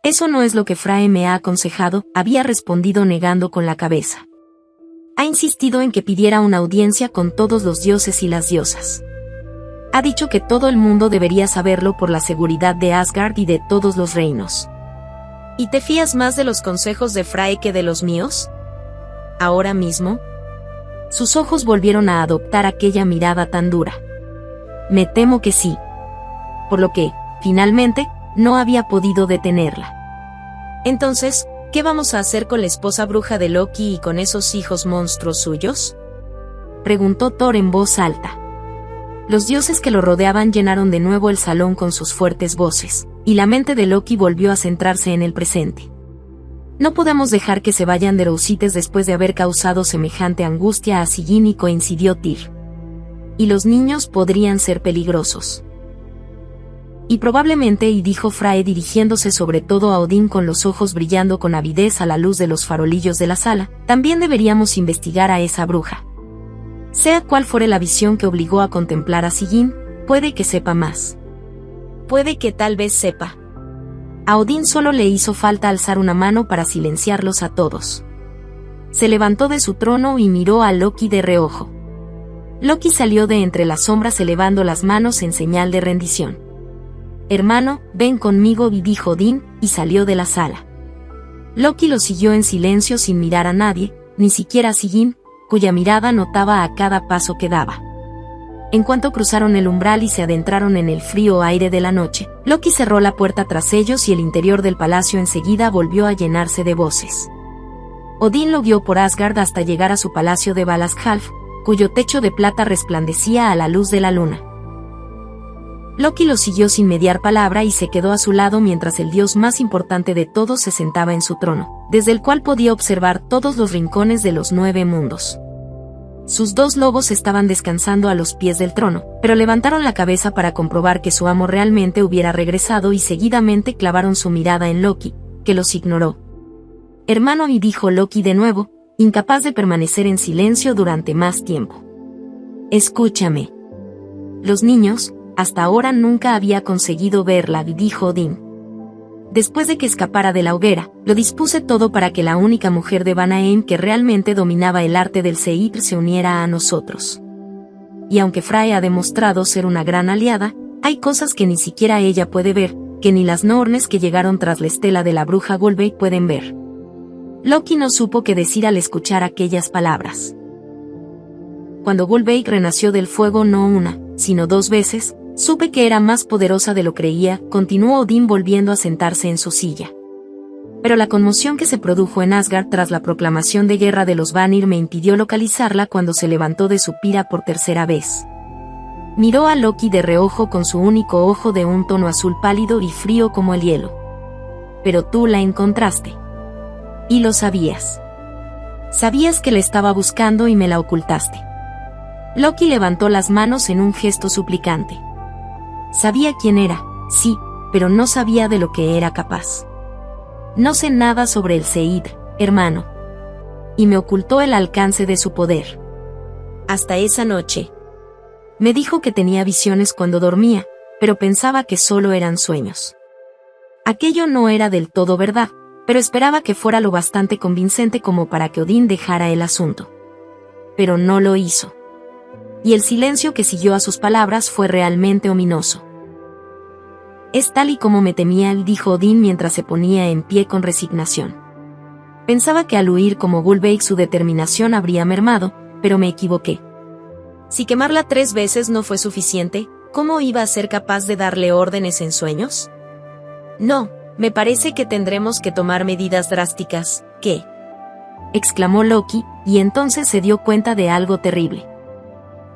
Eso no es lo que Frae me ha aconsejado, había respondido negando con la cabeza. Ha insistido en que pidiera una audiencia con todos los dioses y las diosas. Ha dicho que todo el mundo debería saberlo por la seguridad de Asgard y de todos los reinos. ¿Y te fías más de los consejos de Frae que de los míos? ¿Ahora mismo? Sus ojos volvieron a adoptar aquella mirada tan dura. Me temo que sí. Por lo que, finalmente, no había podido detenerla. Entonces, ¿qué vamos a hacer con la esposa bruja de Loki y con esos hijos monstruos suyos? Preguntó Thor en voz alta. Los dioses que lo rodeaban llenaron de nuevo el salón con sus fuertes voces, y la mente de Loki volvió a centrarse en el presente. No podemos dejar que se vayan de Rousites después de haber causado semejante angustia a Sigyn, y coincidió Tyr. Y los niños podrían ser peligrosos. Y probablemente, y dijo Frae dirigiéndose sobre todo a Odín con los ojos brillando con avidez a la luz de los farolillos de la sala, también deberíamos investigar a esa bruja. Sea cual fuere la visión que obligó a contemplar a Sigyn, puede que sepa más. Puede que tal vez sepa. A Odín solo le hizo falta alzar una mano para silenciarlos a todos. Se levantó de su trono y miró a Loki de reojo. Loki salió de entre las sombras elevando las manos en señal de rendición. Hermano, ven conmigo, dijo Odín, y salió de la sala. Loki lo siguió en silencio sin mirar a nadie, ni siquiera a Sigyn, cuya mirada notaba a cada paso que daba. En cuanto cruzaron el umbral y se adentraron en el frío aire de la noche, Loki cerró la puerta tras ellos y el interior del palacio enseguida volvió a llenarse de voces. Odín lo guió por Asgard hasta llegar a su palacio de Valaskjalf, cuyo techo de plata resplandecía a la luz de la luna. Loki lo siguió sin mediar palabra y se quedó a su lado mientras el dios más importante de todos se sentaba en su trono, desde el cual podía observar todos los rincones de los 9 mundos. Sus 2 lobos estaban descansando a los pies del trono, pero levantaron la cabeza para comprobar que su amo realmente hubiera regresado y seguidamente clavaron su mirada en Loki, que los ignoró. Hermano, y dijo Loki de nuevo, incapaz de permanecer en silencio durante más tiempo. Escúchame. Los niños, hasta ahora nunca había conseguido verla, dijo Odín. Después de que escapara de la hoguera, lo dispuse todo para que la única mujer de Vanaheim que realmente dominaba el arte del Seidr se uniera a nosotros. Y aunque Frae ha demostrado ser una gran aliada, hay cosas que ni siquiera ella puede ver, que ni las Nornes que llegaron tras la estela de la bruja Golbey pueden ver. Loki no supo qué decir al escuchar aquellas palabras. Cuando Golbey renació del fuego no una, sino 2 veces, supe que era más poderosa de lo creía, continuó Odín volviendo a sentarse en su silla. Pero la conmoción que se produjo en Asgard tras la proclamación de guerra de los Vanir me impidió localizarla cuando se levantó de su pira por tercera vez. Miró a Loki de reojo con su único ojo de un tono azul pálido y frío como el hielo. Pero tú la encontraste. Y lo sabías. Sabías que la estaba buscando y me la ocultaste. Loki levantó las manos en un gesto suplicante. Sabía quién era, sí, pero no sabía de lo que era capaz. No sé nada sobre el Seidr, hermano. Y me ocultó el alcance de su poder. Hasta esa noche. Me dijo que tenía visiones cuando dormía, pero pensaba que solo eran sueños. Aquello no era del todo verdad, pero esperaba que fuera lo bastante convincente como para que Odín dejara el asunto. Pero no lo hizo. Y el silencio que siguió a sus palabras fue realmente ominoso. Es tal y como me temía, dijo Odín mientras se ponía en pie con resignación. Pensaba que al huir como Golbey su determinación habría mermado, pero me equivoqué. Si quemarla 3 veces no fue suficiente, ¿cómo iba a ser capaz de darle órdenes en sueños? No, me parece que tendremos que tomar medidas drásticas. ¿Qué?, exclamó Loki, y entonces se dio cuenta de algo terrible.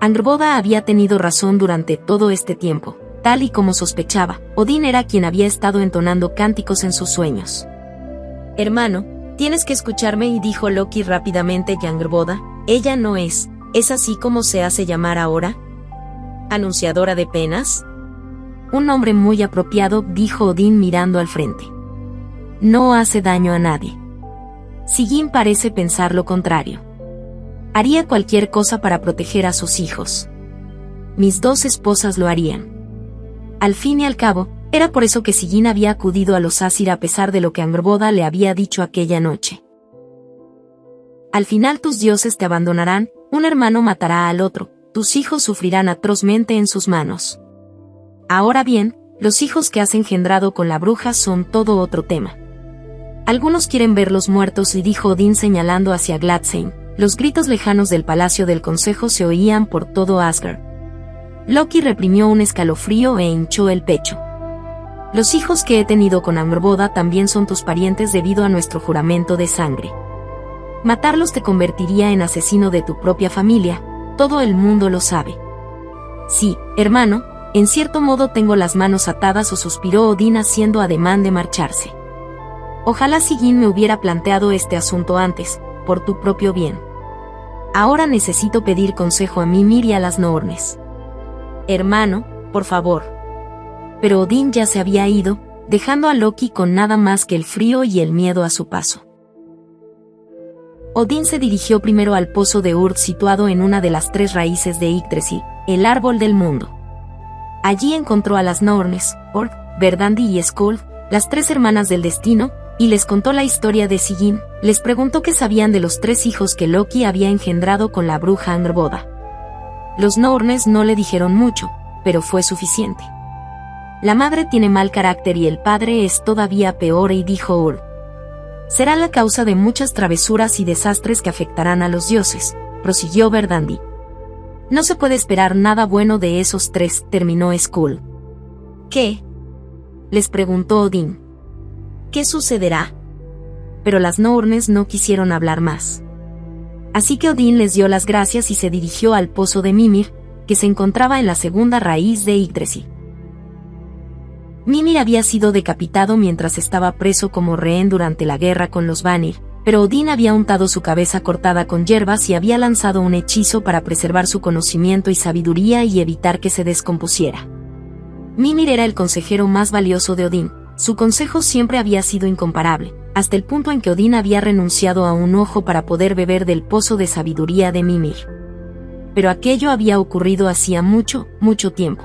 Angrboda había tenido razón durante todo este tiempo. Tal y como sospechaba, Odín era quien había estado entonando cánticos en sus sueños. Hermano, tienes que escucharme, y dijo Loki rápidamente que Angrboda, ella no es así como se hace llamar ahora. ¿Anunciadora de penas? Un nombre muy apropiado, dijo Odín mirando al frente. No hace daño a nadie. Sigyn parece pensar lo contrario. Haría cualquier cosa para proteger a sus hijos. Mis 2 esposas lo harían. Al fin y al cabo, Era por eso que Sigyn había acudido a los Asir a pesar de lo que Angrboda le había dicho aquella noche. Al final tus dioses te abandonarán, un hermano matará al otro, tus hijos sufrirán atrozmente en sus manos. Ahora bien, los hijos que has engendrado con la bruja son todo otro tema. Algunos quieren verlos muertos, y dijo Odín señalando hacia Gladsheim. Los gritos lejanos del palacio del consejo se oían por todo Asgard. Loki reprimió un escalofrío e hinchó el pecho. Los hijos que he tenido con Angrboda también son tus parientes debido a nuestro juramento de sangre. Matarlos te convertiría en asesino de tu propia familia, todo el mundo lo sabe. Sí, hermano, en cierto modo tengo las manos atadas, o suspiró Odín haciendo ademán de marcharse. Ojalá Sigyn me hubiera planteado este asunto antes, por tu propio bien. Ahora necesito pedir consejo a Mimir y a las Nornes. Hermano, por favor. Pero Odín ya se había ido, dejando a Loki con nada más que el frío y el miedo a su paso. Odín se dirigió primero al pozo de Urd situado en una de las 3 raíces de Yggdrasil, el árbol del mundo. Allí encontró a las Nornes, Org, Verdandi y Skuld, las 3 hermanas del destino, y les contó la historia de Sigyn. Les preguntó qué sabían de los 3 hijos que Loki había engendrado con la bruja Angrboda. Los Nornes no le dijeron mucho, pero fue suficiente. La madre tiene mal carácter y el padre es todavía peor, y dijo Urd. Será la causa de muchas travesuras y desastres que afectarán a los dioses, prosiguió Verdandi. No se puede esperar nada bueno de esos 3, terminó Skuld. ¿Qué? Les preguntó Odín. ¿Qué sucederá? Pero las Nornes no quisieron hablar más. Así que Odín les dio las gracias y se dirigió al pozo de Mimir, que se encontraba en la 2ª raíz de Yggdrasil. Mimir había sido decapitado mientras estaba preso como rehén durante la guerra con los Vanir, pero Odín había untado su cabeza cortada con hierbas y había lanzado un hechizo para preservar su conocimiento y sabiduría y evitar que se descompusiera. Mimir era el consejero más valioso de Odín. Su consejo siempre había sido incomparable, hasta el punto en que Odín había renunciado a un ojo para poder beber del pozo de sabiduría de Mimir. Pero aquello había ocurrido hacía mucho, mucho tiempo.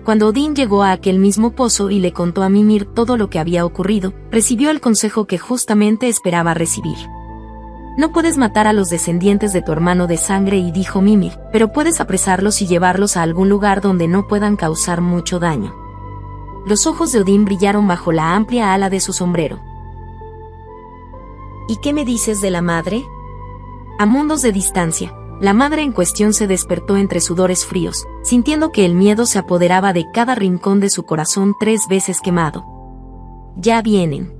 Cuando Odín llegó a aquel mismo pozo y le contó a Mimir todo lo que había ocurrido, recibió el consejo que justamente esperaba recibir. No puedes matar a los descendientes de tu hermano de sangre, y dijo Mimir, pero puedes apresarlos y llevarlos a algún lugar donde no puedan causar mucho daño. Los ojos de Odín brillaron bajo la amplia ala de su sombrero. ¿Y qué me dices de la madre? A mundos de distancia, la madre en cuestión se despertó entre sudores fríos, sintiendo que el miedo se apoderaba de cada rincón de su corazón 3 veces quemado. Ya vienen.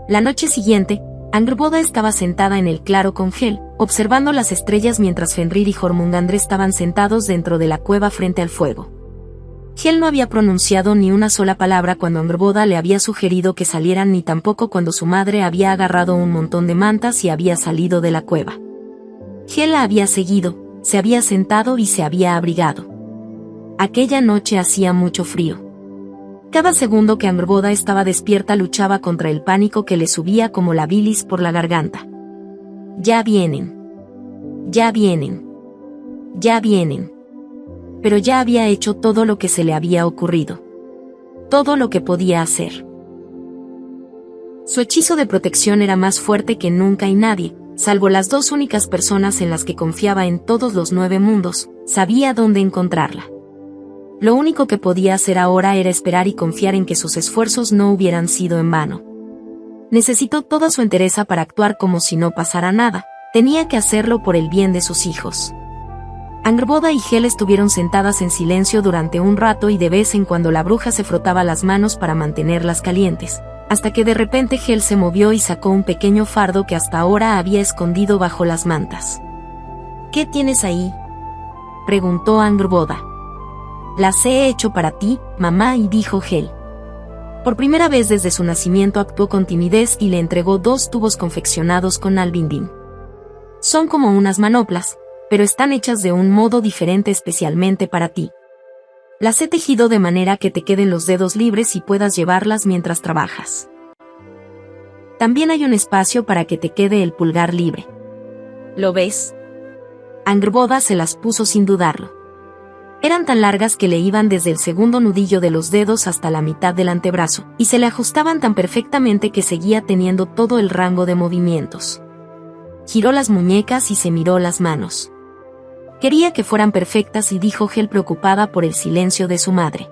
La noche siguiente, Angrboda estaba sentada en el claro con Hel, observando las estrellas mientras Fenrir y Jormungandr estaban sentados dentro de la cueva frente al fuego. Hel no había pronunciado ni una sola palabra cuando Angrboda le había sugerido que salieran, ni tampoco cuando su madre había agarrado un montón de mantas y había salido de la cueva. Hel la había seguido, se había sentado y se había abrigado. Aquella noche hacía mucho frío. Cada segundo que Angrboda estaba despierta luchaba contra el pánico que le subía como la bilis por la garganta. Ya vienen. Ya vienen. Ya vienen. Pero ya había hecho todo lo que se le había ocurrido. Todo lo que podía hacer. Su hechizo de protección era más fuerte que nunca y nadie, salvo las 2 únicas personas en las que confiaba en todos los 9 mundos, sabía dónde encontrarla. Lo único que podía hacer ahora era esperar y confiar en que sus esfuerzos no hubieran sido en vano. Necesitó toda su entereza para actuar como si no pasara nada, tenía que hacerlo por el bien de sus hijos. Angrboda y Hel estuvieron sentadas en silencio durante un rato y de vez en cuando la bruja se frotaba las manos para mantenerlas calientes, hasta que de repente Hel se movió y sacó un pequeño fardo que hasta ahora había escondido bajo las mantas. ¿Qué tienes ahí?, preguntó Angrboda. Las he hecho para ti, mamá, y dijo Hel. Por primera vez desde su nacimiento actuó con timidez y le entregó 2 tubos confeccionados con albindín. Son como unas manoplas, pero están hechas de un modo diferente especialmente para ti. Las he tejido de manera que te queden los dedos libres y puedas llevarlas mientras trabajas. También hay un espacio para que te quede el pulgar libre. ¿Lo ves? Angrboda se las puso sin dudarlo. Eran tan largas que le iban desde el segundo nudillo de los dedos hasta la mitad del antebrazo, y se le ajustaban tan perfectamente que seguía teniendo todo el rango de movimientos. Giró las muñecas y se miró las manos. Quería que fueran perfectas y dijo Hel preocupada por el silencio de su madre.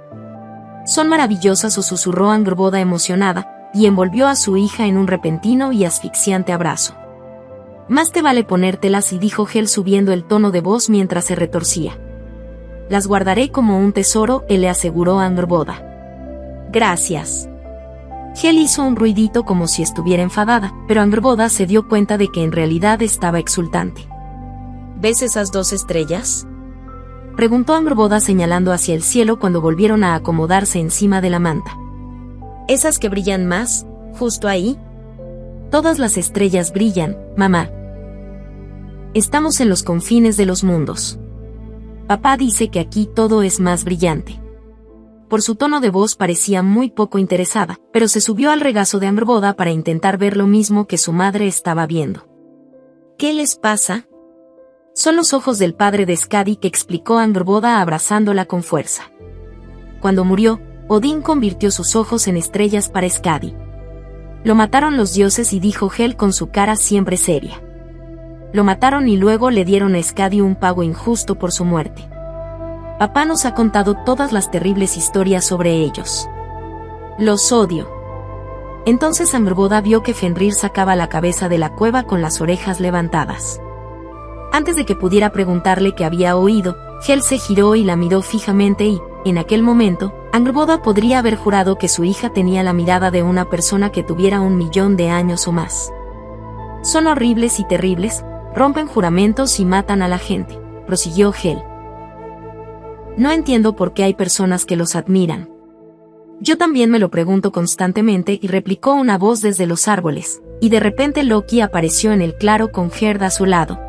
Son maravillosas, o susurró Angrboda emocionada, y envolvió a su hija en un repentino y asfixiante abrazo. Más te vale ponértelas, y dijo Hel subiendo el tono de voz mientras se retorcía. Las guardaré como un tesoro, le aseguró Angrboda. Gracias. Hel hizo un ruidito como si estuviera enfadada, pero Angrboda se dio cuenta de que en realidad estaba exultante. ¿Ves esas 2 estrellas? Preguntó Angrboda señalando hacia el cielo cuando volvieron a acomodarse encima de la manta. ¿Esas que brillan más, justo ahí? Todas las estrellas brillan, mamá. Estamos en los confines de los mundos. Papá dice que aquí todo es más brillante. Por su tono de voz parecía muy poco interesada, pero se subió al regazo de Angrboda para intentar ver lo mismo que su madre estaba viendo. ¿Qué les pasa? Son los ojos del padre de Skadi, que explicó Angrboda abrazándola con fuerza. Cuando murió, Odín convirtió sus ojos en estrellas para Skadi. Lo mataron los dioses, y dijo Hel con su cara siempre seria. Lo mataron y luego le dieron a Skadi un pago injusto por su muerte. Papá nos ha contado todas las terribles historias sobre ellos. Los odio. Entonces Angrboda vio que Fenrir sacaba la cabeza de la cueva con las orejas levantadas. Antes de que pudiera preguntarle qué había oído, Hel se giró y la miró fijamente y, en aquel momento, Angrboda podría haber jurado que su hija tenía la mirada de una persona que tuviera 1.000.000 de años o más. Son horribles y terribles, rompen juramentos y matan a la gente, prosiguió Hel. No entiendo por qué hay personas que los admiran. Yo también me lo pregunto constantemente, y replicó una voz desde los árboles, y de repente Loki apareció en el claro con Gerd a su lado.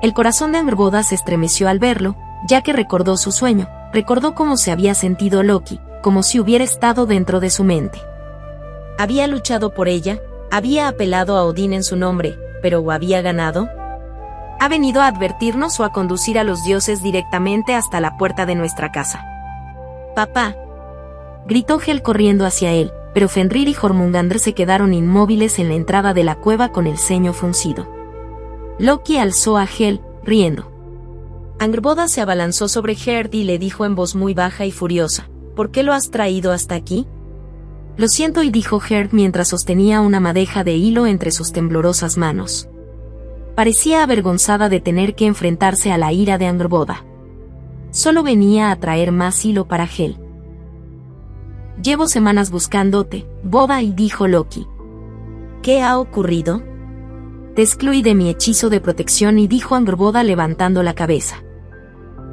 El corazón de Angrboda se estremeció al verlo, ya que recordó su sueño, recordó cómo se había sentido Loki, como si hubiera estado dentro de su mente. Había luchado por ella, había apelado a Odín en su nombre, pero ¿había ganado? Ha venido a advertirnos o a conducir a los dioses directamente hasta la puerta de nuestra casa. Papá, gritó Hel corriendo hacia él, pero Fenrir y Jormungandr se quedaron inmóviles en la entrada de la cueva con el ceño fruncido. Loki alzó a Hel, riendo. Angrboda se abalanzó sobre Gerd y le dijo en voz muy baja y furiosa, ¿por qué lo has traído hasta aquí? Lo siento, y dijo Gerd mientras sostenía una madeja de hilo entre sus temblorosas manos. Parecía avergonzada de tener que enfrentarse a la ira de Angrboda. Solo venía a traer más hilo para Hel. Llevo semanas buscándote, boda, y dijo Loki. ¿Qué ha ocurrido? Te excluí de mi hechizo de protección, y dijo Angrboda levantando la cabeza.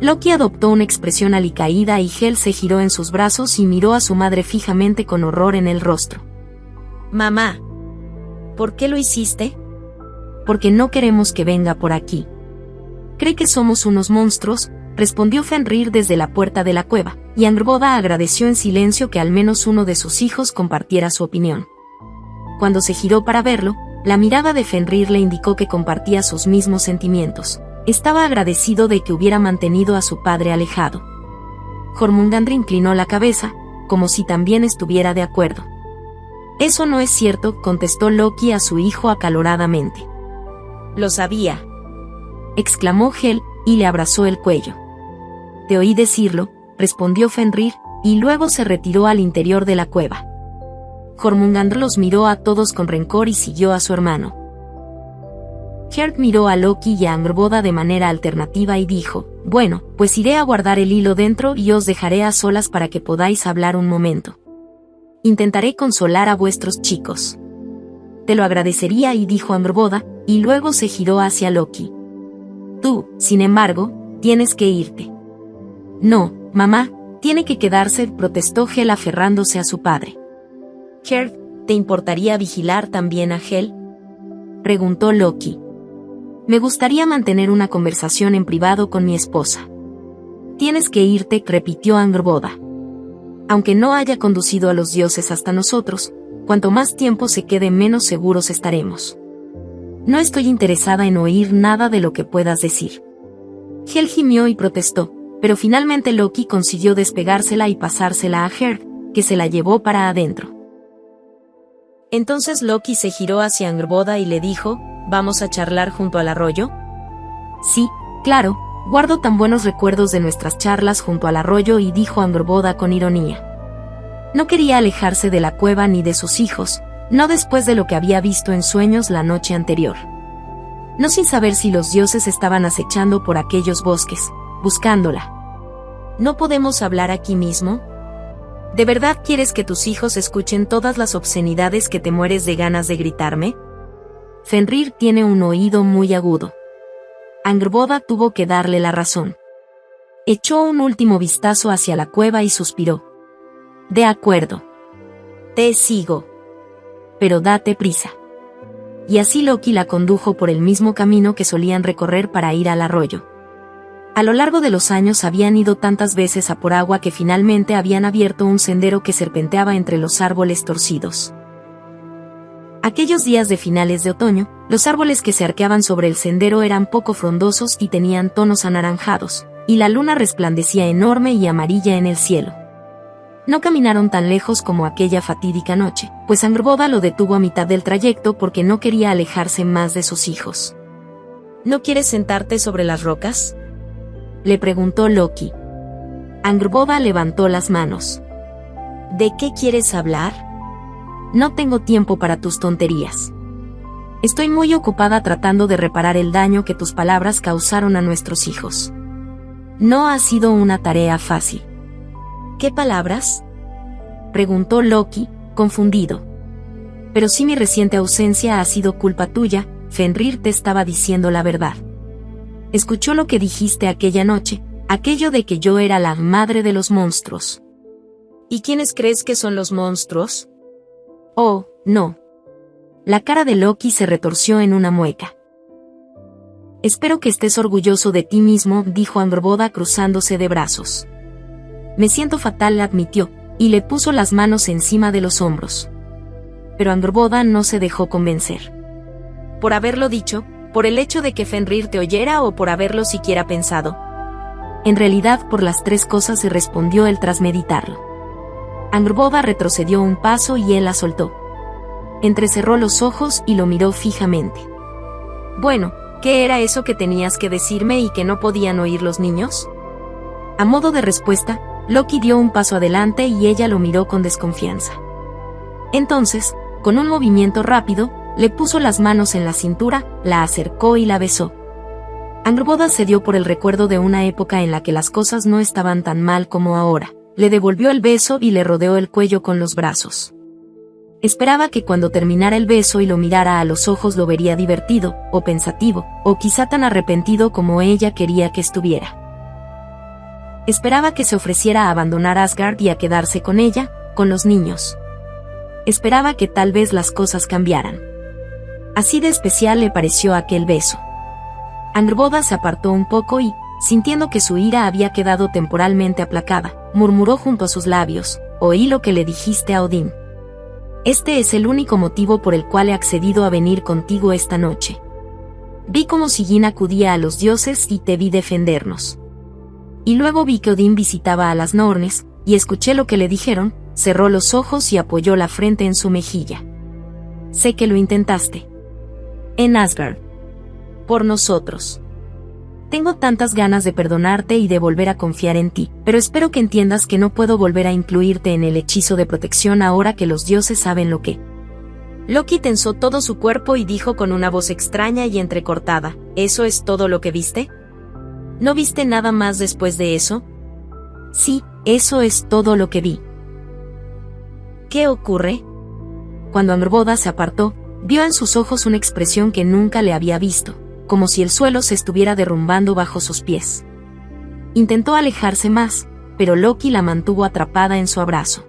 Loki adoptó una expresión alicaída y Hel se giró en sus brazos y miró a su madre fijamente con horror en el rostro. Mamá, ¿por qué lo hiciste? Porque no queremos que venga por aquí. ¿Cree que somos unos monstruos?, respondió Fenrir desde la puerta de la cueva, y Angrboda agradeció en silencio que al menos uno de sus hijos compartiera su opinión. Cuando se giró para verlo, la mirada de Fenrir le indicó que compartía sus mismos sentimientos. Estaba agradecido de que hubiera mantenido a su padre alejado. Jormungandr inclinó la cabeza, como si también estuviera de acuerdo. Eso no es cierto, contestó Loki a su hijo acaloradamente. Lo sabía, exclamó Hel, y le abrazó el cuello. Te oí decirlo, respondió Fenrir, y luego se retiró al interior de la cueva. Jormungandr los miró a todos con rencor y siguió a su hermano. Gerd miró a Loki y a Angrboda de manera alternativa y dijo, bueno, pues iré a guardar el hilo dentro y os dejaré a solas para que podáis hablar un momento. Intentaré consolar a vuestros chicos. Te lo agradecería, y dijo Angrboda, y luego se giró hacia Loki. Tú, sin embargo, tienes que irte. No, mamá, tiene que quedarse, protestó Hel aferrándose a su padre. Gerd, ¿te importaría vigilar también a Hel? Preguntó Loki. Me gustaría mantener una conversación en privado con mi esposa. Tienes que irte, repitió Angrboda. Aunque no haya conducido a los dioses hasta nosotros, cuanto más tiempo se quede menos seguros estaremos. No estoy interesada en oír nada de lo que puedas decir. Hel gimió y protestó, pero finalmente Loki consiguió despegársela y pasársela a Her, que se la llevó para adentro. Entonces Loki se giró hacia Angrboda y le dijo, ¿vamos a charlar junto al arroyo? Sí, claro, guardo tan buenos recuerdos de nuestras charlas junto al arroyo, y dijo Angrboda con ironía. No quería alejarse de la cueva ni de sus hijos, no después de lo que había visto en sueños la noche anterior. No sin saber si los dioses estaban acechando por aquellos bosques, buscándola. ¿No podemos hablar aquí mismo? ¿De verdad quieres que tus hijos escuchen todas las obscenidades que te mueres de ganas de gritarme? Fenrir tiene un oído muy agudo. Angrboda tuvo que darle la razón. Echó un último vistazo hacia la cueva y suspiró. De acuerdo. Te sigo. Pero date prisa. Y así Loki la condujo por el mismo camino que solían recorrer para ir al arroyo. A lo largo de los años habían ido tantas veces a por agua que finalmente habían abierto un sendero que serpenteaba entre los árboles torcidos. Aquellos días de finales de otoño, los árboles que se arqueaban sobre el sendero eran poco frondosos y tenían tonos anaranjados, y la luna resplandecía enorme y amarilla en el cielo. No caminaron tan lejos como aquella fatídica noche, pues Angrboda lo detuvo a mitad del trayecto porque no quería alejarse más de sus hijos. ¿No quieres sentarte sobre las rocas?, le preguntó Loki. Angrboda levantó las manos. ¿De qué quieres hablar? No tengo tiempo para tus tonterías. Estoy muy ocupada tratando de reparar el daño que tus palabras causaron a nuestros hijos. No ha sido una tarea fácil. ¿Qué palabras?, preguntó Loki, confundido. Pero si mi reciente ausencia ha sido culpa tuya, Fenrir te estaba diciendo la verdad. Escuchó lo que dijiste aquella noche, aquello de que yo era la madre de los monstruos. ¿Y quiénes crees que son los monstruos? Oh, no. La cara de Loki se retorció en una mueca. Espero que estés orgulloso de ti mismo, dijo Angrboda cruzándose de brazos. Me siento fatal, admitió, y le puso las manos encima de los hombros. Pero Angrboda no se dejó convencer. ¿Por haberlo dicho? ¿Por el hecho de que Fenrir te oyera o por haberlo siquiera pensado? En realidad por las tres cosas, se respondió él tras meditarlo. Angrboda retrocedió un paso y él la soltó. Entrecerró los ojos y lo miró fijamente. Bueno, ¿qué era eso que tenías que decirme y que no podían oír los niños? A modo de respuesta, Loki dio un paso adelante y ella lo miró con desconfianza. Entonces, con un movimiento rápido, le puso las manos en la cintura, la acercó y la besó. Angrboda se dio por el recuerdo de una época en la que las cosas no estaban tan mal como ahora. Le devolvió el beso y le rodeó el cuello con los brazos. Esperaba que cuando terminara el beso y lo mirara a los ojos lo vería divertido, o pensativo, o quizá tan arrepentido como ella quería que estuviera. Esperaba que se ofreciera a abandonar Asgard y a quedarse con ella, con los niños. Esperaba que tal vez las cosas cambiaran. Así de especial le pareció aquel beso. Angrboda se apartó un poco y, sintiendo que su ira había quedado temporalmente aplacada, murmuró junto a sus labios, oí lo que le dijiste a Odín. Este es el único motivo por el cual he accedido a venir contigo esta noche. Vi cómo Sigyn acudía a los dioses y te vi defendernos. Y luego vi que Odín visitaba a las Nornes, y escuché lo que le dijeron, cerró los ojos y apoyó la frente en su mejilla. Sé que lo intentaste. En Asgard. Por nosotros. Tengo tantas ganas de perdonarte y de volver a confiar en ti, pero espero que entiendas que no puedo volver a incluirte en el hechizo de protección ahora que los dioses saben lo que. Loki tensó todo su cuerpo y dijo con una voz extraña y entrecortada, ¿eso es todo lo que viste? ¿No viste nada más después de eso? Sí, eso es todo lo que vi. ¿Qué ocurre? Cuando Angrboda se apartó, vio en sus ojos una expresión que nunca le había visto, como si el suelo se estuviera derrumbando bajo sus pies. Intentó alejarse más, pero Loki la mantuvo atrapada en su abrazo.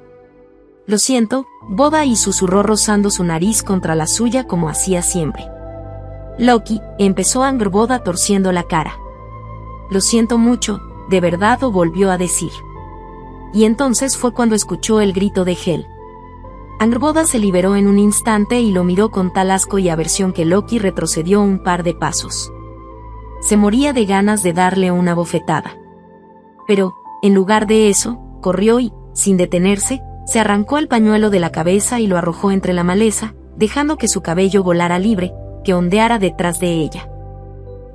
Lo siento, Boda, y susurró rozando su nariz contra la suya como hacía siempre. Loki, empezó Angrboda torciendo la cara. Lo siento mucho, de verdad, o volvió a decir. Y entonces fue cuando escuchó el grito de Hel. Angrboda se liberó en un instante y lo miró con tal asco y aversión que Loki retrocedió un par de pasos. Se moría de ganas de darle una bofetada. Pero, en lugar de eso, corrió y, sin detenerse, se arrancó el pañuelo de la cabeza y lo arrojó entre la maleza, dejando que su cabello volara libre, que ondeara detrás de ella.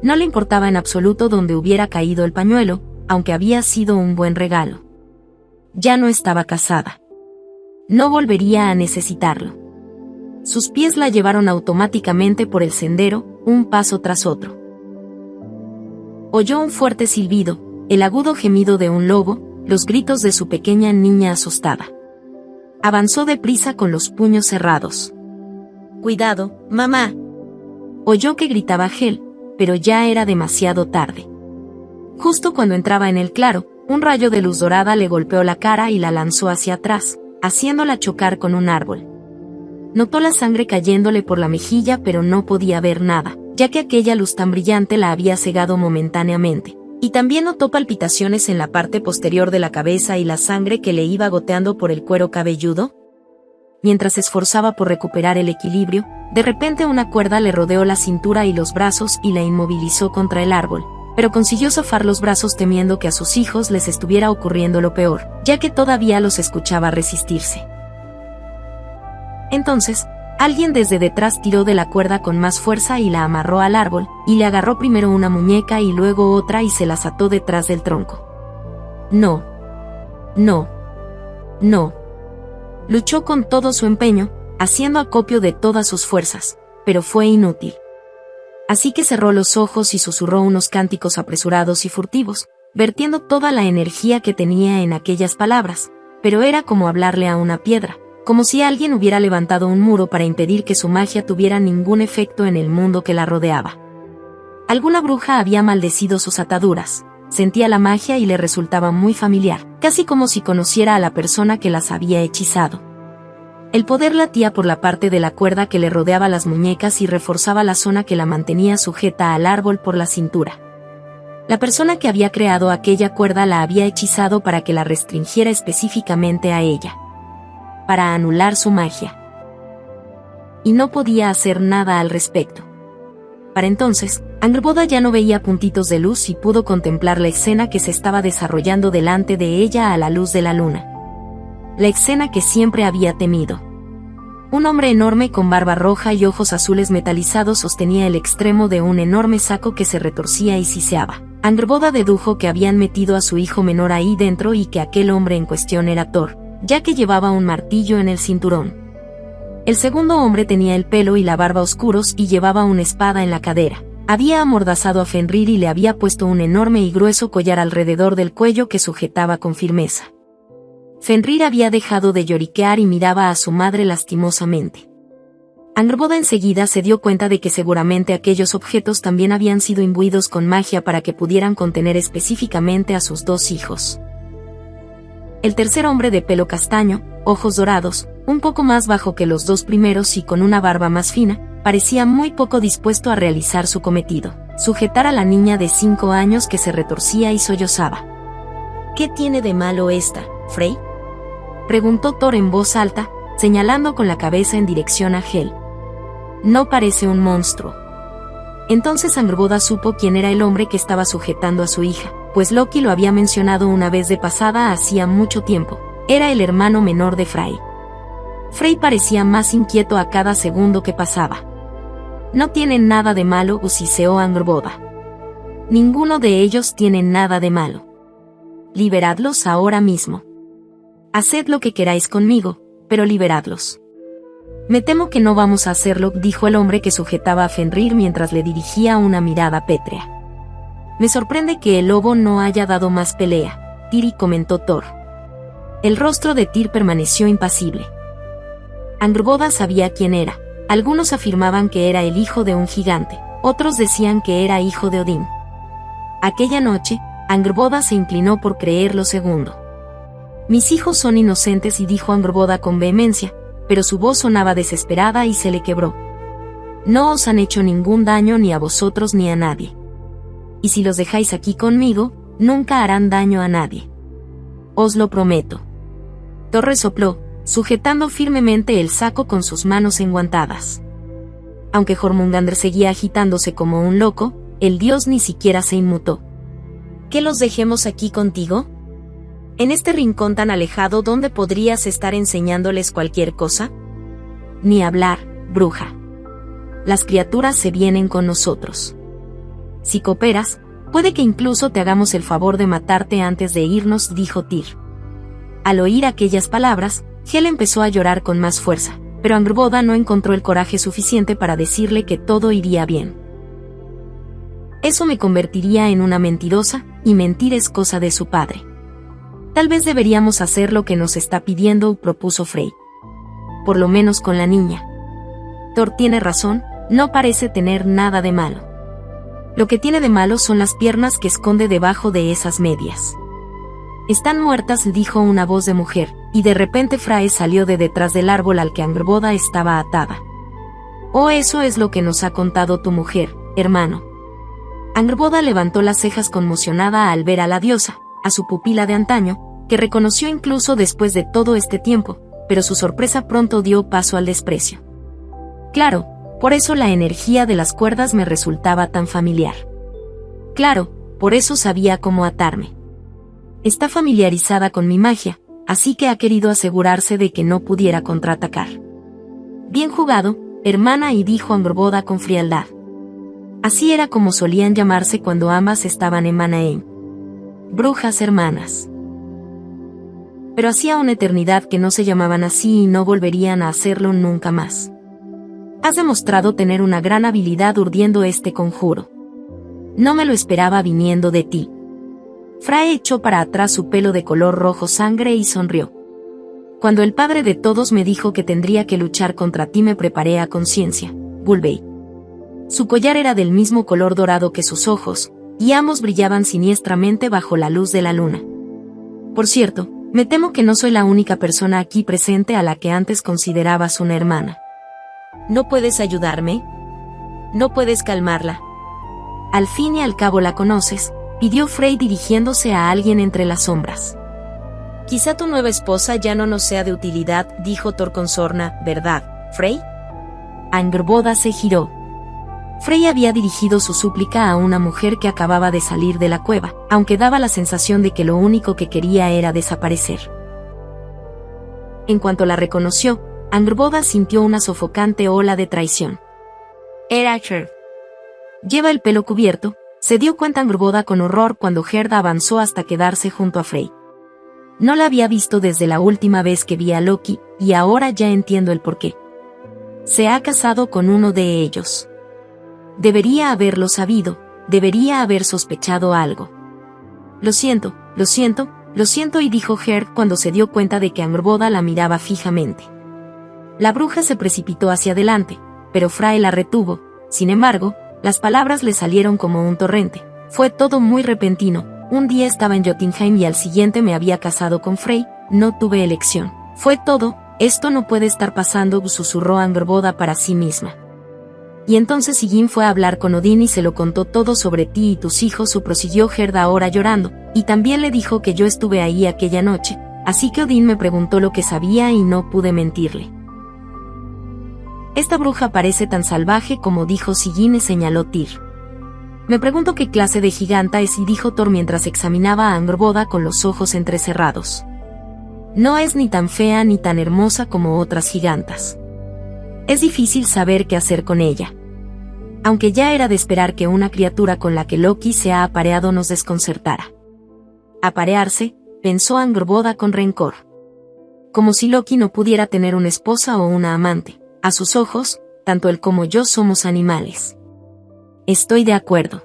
No le importaba en absoluto dónde hubiera caído el pañuelo, aunque había sido un buen regalo. Ya no estaba casada. No volvería a necesitarlo. Sus pies la llevaron automáticamente por el sendero, un paso tras otro. Oyó un fuerte silbido, el agudo gemido de un lobo, los gritos de su pequeña niña asustada. Avanzó deprisa con los puños cerrados. «¡Cuidado, mamá!», oyó que gritaba Hel, pero ya era demasiado tarde. Justo cuando entraba en el claro, un rayo de luz dorada le golpeó la cara y la lanzó hacia atrás, haciéndola chocar con un árbol. Notó la sangre cayéndole por la mejilla, pero no podía ver nada, ya que aquella luz tan brillante la había cegado momentáneamente. Y también notó palpitaciones en la parte posterior de la cabeza y la sangre que le iba goteando por el cuero cabelludo. Mientras se esforzaba por recuperar el equilibrio, de repente una cuerda le rodeó la cintura y los brazos y la inmovilizó contra el árbol, pero consiguió zafar los brazos temiendo que a sus hijos les estuviera ocurriendo lo peor, ya que todavía los escuchaba resistirse. Entonces, alguien desde detrás tiró de la cuerda con más fuerza y la amarró al árbol, y le agarró primero una muñeca y luego otra y se las ató detrás del tronco. No. No. No. Luchó con todo su empeño, haciendo acopio de todas sus fuerzas, pero fue inútil. Así que cerró los ojos y susurró unos cánticos apresurados y furtivos, vertiendo toda la energía que tenía en aquellas palabras, pero era como hablarle a una piedra, como si alguien hubiera levantado un muro para impedir que su magia tuviera ningún efecto en el mundo que la rodeaba. Alguna bruja había maldecido sus ataduras. Sentía la magia y le resultaba muy familiar, casi como si conociera a la persona que las había hechizado. El poder latía por la parte de la cuerda que le rodeaba las muñecas y reforzaba la zona que la mantenía sujeta al árbol por la cintura. La persona que había creado aquella cuerda la había hechizado para que la restringiera específicamente a ella, para anular su magia. Y no podía hacer nada al respecto. Para entonces, Angrboda ya no veía puntitos de luz y pudo contemplar la escena que se estaba desarrollando delante de ella a la luz de la luna. La escena que siempre había temido. Un hombre enorme con barba roja y ojos azules metalizados sostenía el extremo de un enorme saco que se retorcía y siseaba. Angrboda dedujo que habían metido a su hijo menor ahí dentro y que aquel hombre en cuestión era Thor, ya que llevaba un martillo en el cinturón. El segundo hombre tenía el pelo y la barba oscuros y llevaba una espada en la cadera. Había amordazado a Fenrir y le había puesto un enorme y grueso collar alrededor del cuello que sujetaba con firmeza. Fenrir había dejado de lloriquear y miraba a su madre lastimosamente. Angrboda enseguida se dio cuenta de que seguramente aquellos objetos también habían sido imbuidos con magia para que pudieran contener específicamente a sus dos hijos. El tercer hombre de pelo castaño, ojos dorados, un poco más bajo que los dos primeros y con una barba más fina, parecía muy poco dispuesto a realizar su cometido, sujetar a la niña de 5 años que se retorcía y sollozaba. «¿Qué tiene de malo esta, Frey?», preguntó Thor en voz alta, señalando con la cabeza en dirección a Hel. «No parece un monstruo». Entonces Angrboda supo quién era el hombre que estaba sujetando a su hija, pues Loki lo había mencionado una vez de pasada hacía mucho tiempo. Era el hermano menor de Frey. Frey parecía más inquieto a cada segundo que pasaba. «No tienen nada de malo», vociferó Angrboda. «Ninguno de ellos tiene nada de malo. Liberadlos ahora mismo. Haced lo que queráis conmigo, pero liberadlos». «Me temo que no vamos a hacerlo», dijo el hombre que sujetaba a Fenrir mientras le dirigía una mirada pétrea. «Me sorprende que el lobo no haya dado más pelea», Tiri comentó Thor. El rostro de Tyr permaneció impasible. Angrboda sabía quién era. Algunos afirmaban que era el hijo de un gigante, otros decían que era hijo de Odín. Aquella noche, Angrboda se inclinó por creer lo segundo. «Mis hijos son inocentes», y dijo Angrboda con vehemencia, pero su voz sonaba desesperada y se le quebró. «No os han hecho ningún daño ni a vosotros ni a nadie. Y si los dejáis aquí conmigo, nunca harán daño a nadie. Os lo prometo». Thor resopló, sujetando firmemente el saco con sus manos enguantadas. Aunque Jormungandr seguía agitándose como un loco, el dios ni siquiera se inmutó. ¿Que los dejemos aquí contigo? ¿En este rincón tan alejado donde podrías estar enseñándoles cualquier cosa? Ni hablar, bruja. Las criaturas se vienen con nosotros. Si cooperas, puede que incluso te hagamos el favor de matarte antes de irnos, dijo Tyr. Al oír aquellas palabras, Hel empezó a llorar con más fuerza, pero Angrboda no encontró el coraje suficiente para decirle que todo iría bien. Eso me convertiría en una mentirosa, y mentir es cosa de su padre. Tal vez deberíamos hacer lo que nos está pidiendo, propuso Frey. Por lo menos con la niña. Thor tiene razón, no parece tener nada de malo. Lo que tiene de malo son las piernas que esconde debajo de esas medias. Están muertas, dijo una voz de mujer, y de repente Frey salió de detrás del árbol al que Angrboda estaba atada. Oh, eso es lo que nos ha contado tu mujer, hermano. Angrboda levantó las cejas conmocionada al ver a la diosa, a su pupila de antaño, que reconoció incluso después de todo este tiempo, pero su sorpresa pronto dio paso al desprecio. Claro, por eso la energía de las cuerdas me resultaba tan familiar. Claro, por eso sabía cómo atarme. Está familiarizada con mi magia, así que ha querido asegurarse de que no pudiera contraatacar. Bien jugado, hermana, y dijo Angrboda con frialdad. Así era como solían llamarse cuando ambas estaban en Manaheim. Brujas hermanas. Pero hacía una eternidad que no se llamaban así y no volverían a hacerlo nunca más. Has demostrado tener una gran habilidad urdiendo este conjuro. No me lo esperaba viniendo de ti. Frey echó para atrás su pelo de color rojo sangre y sonrió. Cuando el padre de todos me dijo que tendría que luchar contra ti, me preparé a conciencia, Gulbey. Su collar era del mismo color dorado que sus ojos, y ambos brillaban siniestramente bajo la luz de la luna. Por cierto, me temo que no soy la única persona aquí presente a la que antes considerabas una hermana. ¿No puedes ayudarme? ¿No puedes calmarla? Al fin y al cabo la conoces, pidió Frey dirigiéndose a alguien entre las sombras. Quizá tu nueva esposa ya no nos sea de utilidad, dijo Thor con sorna, ¿verdad, Frey? Angrboda se giró. Frey había dirigido su súplica a una mujer que acababa de salir de la cueva, aunque daba la sensación de que lo único que quería era desaparecer. En cuanto la reconoció, Angrboda sintió una sofocante ola de traición. Era Gerd. Lleva el pelo cubierto, se dio cuenta Angrboda con horror cuando Gerd avanzó hasta quedarse junto a Frey. No la había visto desde la última vez que vi a Loki, y ahora ya entiendo el porqué. Se ha casado con uno de ellos. Debería haberlo sabido, debería haber sospechado algo. Lo siento, y dijo Gerd cuando se dio cuenta de que Angrboda la miraba fijamente. La bruja se precipitó hacia adelante, pero Frey la retuvo. Sin embargo, las palabras le salieron como un torrente. Fue todo muy repentino. Un día estaba en Jotunheim y al siguiente me había casado con Frey, no tuve elección. Fue todo, esto no puede estar pasando, susurró Angrboda para sí misma. Y entonces Sigyn fue a hablar con Odín y se lo contó todo sobre ti y tus hijos, prosiguió Gerd ahora llorando, y también le dijo que yo estuve ahí aquella noche, así que Odín me preguntó lo que sabía y no pude mentirle. Esta bruja parece tan salvaje como dijo Sigyn, señaló Tyr. Me pregunto qué clase de giganta es, y dijo Thor mientras examinaba a Angrboda con los ojos entrecerrados. No es ni tan fea ni tan hermosa como otras gigantas. Es difícil saber qué hacer con ella. Aunque ya era de esperar que una criatura con la que Loki se ha apareado nos desconcertara. Aparearse, pensó Angrboda con rencor. Como si Loki no pudiera tener una esposa o una amante. A sus ojos, tanto él como yo somos animales. Estoy de acuerdo.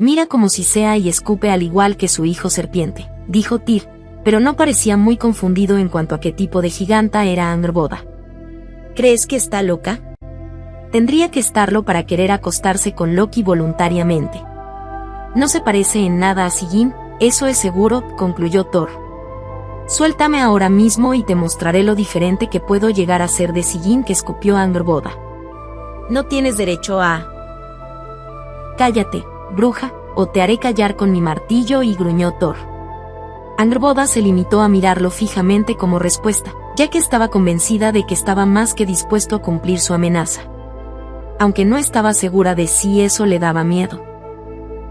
Mira como si sea y escupe al igual que su hijo serpiente, dijo Tyr, pero no parecía muy confundido en cuanto a qué tipo de giganta era Angrboda. ¿Crees que está loca? Tendría que estarlo para querer acostarse con Loki voluntariamente. No se parece en nada a Sigyn, eso es seguro, concluyó Thor. Suéltame ahora mismo y te mostraré lo diferente que puedo llegar a ser de Sigyn, que escupió Angrboda. No tienes derecho a... Cállate, bruja, o te haré callar con mi martillo, y gruñó Thor. Angrboda se limitó a mirarlo fijamente como respuesta, ya que estaba convencida de que estaba más que dispuesto a cumplir su amenaza. Aunque no estaba segura de si eso le daba miedo.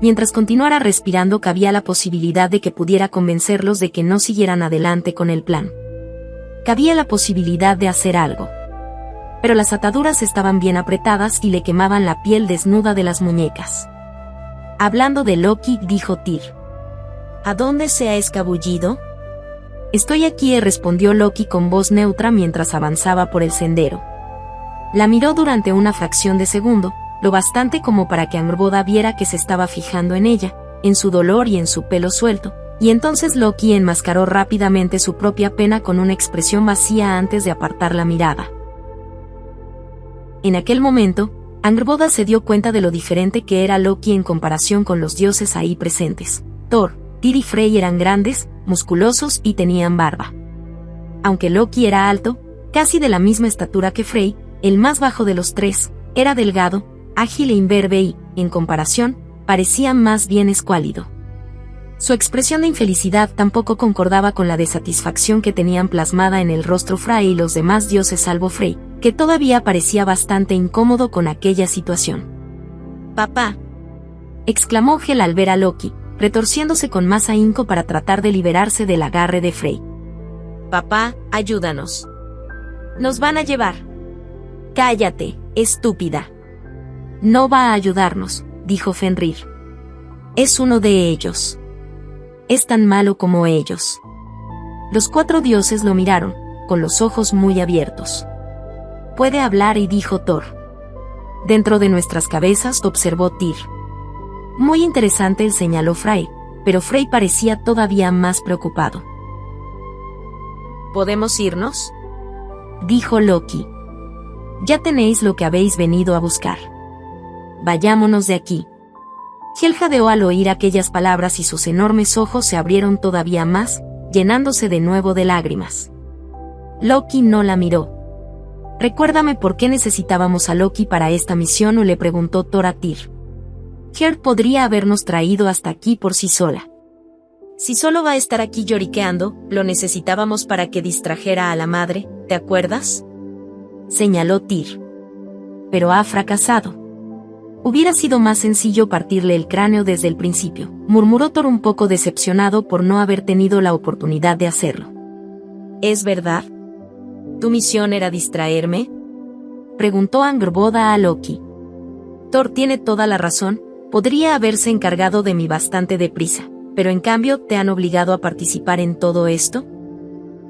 Mientras continuara respirando, cabía la posibilidad de que pudiera convencerlos de que no siguieran adelante con el plan. Cabía la posibilidad de hacer algo. Pero las ataduras estaban bien apretadas y le quemaban la piel desnuda de las muñecas. Hablando de Loki, dijo Tyr. ¿A dónde se ha escabullido? Estoy aquí, respondió Loki con voz neutra mientras avanzaba por el sendero. La miró durante una fracción de segundo, lo bastante como para que Angrboda viera que se estaba fijando en ella, en su dolor y en su pelo suelto, y entonces Loki enmascaró rápidamente su propia pena con una expresión vacía antes de apartar la mirada. En aquel momento, Angrboda se dio cuenta de lo diferente que era Loki en comparación con los dioses ahí presentes. Thor, Tyr y Frey eran grandes, musculosos y tenían barba. Aunque Loki era alto, casi de la misma estatura que Frey, el más bajo de los tres, era delgado, ágil e imberbe y, en comparación, parecía más bien escuálido. Su expresión de infelicidad tampoco concordaba con la de satisfacción que tenían plasmada en el rostro Frey y los demás dioses salvo Frey, que todavía parecía bastante incómodo con aquella situación. «Papá», exclamó Hel al ver a Loki, retorciéndose con más ahínco para tratar de liberarse del agarre de Frey. «Papá, ayúdanos. Nos van a llevar». «Cállate, estúpida». «No va a ayudarnos», dijo Fenrir. «Es uno de ellos. Es tan malo como ellos». Los 4 dioses lo miraron, con los ojos muy abiertos. «Puede hablar», y dijo Thor. «Dentro de nuestras cabezas», observó Tyr. «Muy interesante», señaló Frey, pero Frey parecía todavía más preocupado. «¿Podemos irnos?», dijo Loki. «Ya tenéis lo que habéis venido a buscar. Vayámonos de aquí». Hel jadeó al oír aquellas palabras y sus enormes ojos se abrieron todavía más, llenándose de nuevo de lágrimas. Loki no la miró. «Recuérdame por qué necesitábamos a Loki para esta misión», o le preguntó Thor a Tyr. «Hel podría habernos traído hasta aquí por sí sola. Si solo va a estar aquí lloriqueando, lo necesitábamos para que distrajera a la madre, ¿te acuerdas?», señaló Tyr. «Pero ha fracasado. Hubiera sido más sencillo partirle el cráneo desde el principio», murmuró Thor un poco decepcionado por no haber tenido la oportunidad de hacerlo. «¿Es verdad? ¿Tu misión era distraerme?», preguntó Angrboda a Loki. «Thor tiene toda la razón, podría haberse encargado de mí bastante deprisa, pero en cambio te han obligado a participar en todo esto.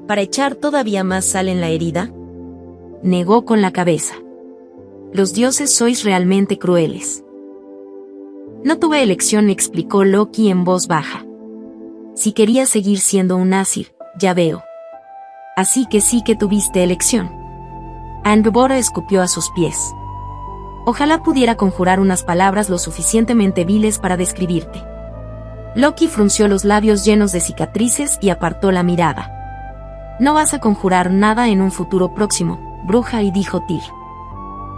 ¿Para echar todavía más sal en la herida?», negó con la cabeza. «Los dioses sois realmente crueles». «No tuve elección», explicó Loki en voz baja. «Si querías seguir siendo un Asir, ya veo. Así que sí que tuviste elección». Angrboda escupió a sus pies. «Ojalá pudiera conjurar unas palabras lo suficientemente viles para describirte». Loki frunció los labios llenos de cicatrices y apartó la mirada. «No vas a conjurar nada en un futuro próximo, bruja», y dijo Tyr.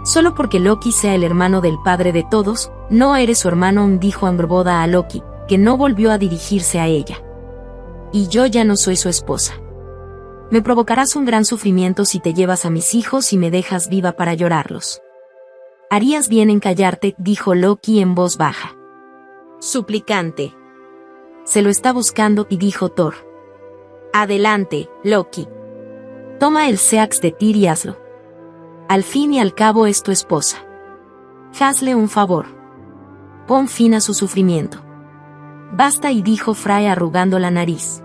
«Solo porque Loki sea el hermano del padre de todos, no eres su hermano», dijo Angrboda a Loki, que no volvió a dirigirse a ella. «Y yo ya no soy su esposa. Me provocarás un gran sufrimiento si te llevas a mis hijos y me dejas viva para llorarlos». «Harías bien en callarte», dijo Loki en voz baja. «Suplicante. Se lo está buscando», y dijo Thor. «Adelante, Loki. Toma el seax de Tyr y hazlo. Al fin y al cabo es tu esposa. Hazle un favor. Pon fin a su sufrimiento». «Basta», y dijo Frey arrugando la nariz.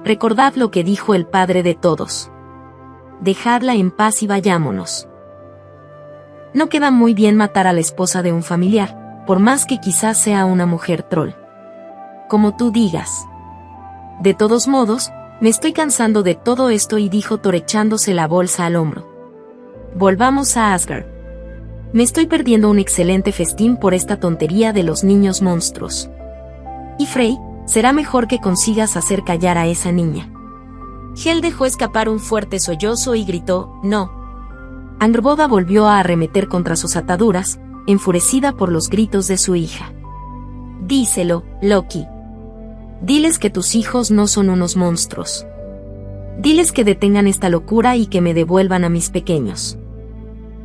«Recordad lo que dijo el padre de todos. Dejadla en paz y vayámonos. No queda muy bien matar a la esposa de un familiar, por más que quizás sea una mujer troll. Como tú digas. De todos modos, me estoy cansando de todo esto», y dijo Thor echándose la bolsa al hombro. «Volvamos a Asgard. Me estoy perdiendo un excelente festín por esta tontería de los niños monstruos. Y Frey, será mejor que consigas hacer callar a esa niña». Hel dejó escapar un fuerte sollozo y gritó, «No». Angrboda volvió a arremeter contra sus ataduras, enfurecida por los gritos de su hija. «Díselo, Loki. Diles que tus hijos no son unos monstruos. Diles que detengan esta locura y que me devuelvan a mis pequeños».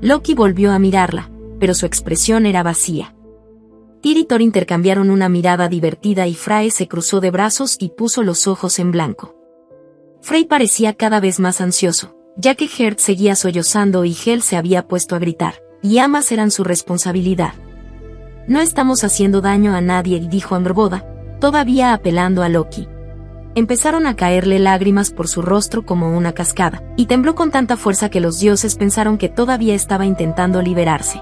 Loki volvió a mirarla, pero su expresión era vacía. Tyr y Thor intercambiaron una mirada divertida y Frey se cruzó de brazos y puso los ojos en blanco. Frey parecía cada vez más ansioso, ya que Gerd seguía sollozando y Hel se había puesto a gritar, y ambas eran su responsabilidad. No estamos haciendo daño a nadie, dijo Angrboda, todavía apelando a Loki. Empezaron a caerle lágrimas por su rostro como una cascada, y tembló con tanta fuerza que los dioses pensaron que todavía estaba intentando liberarse.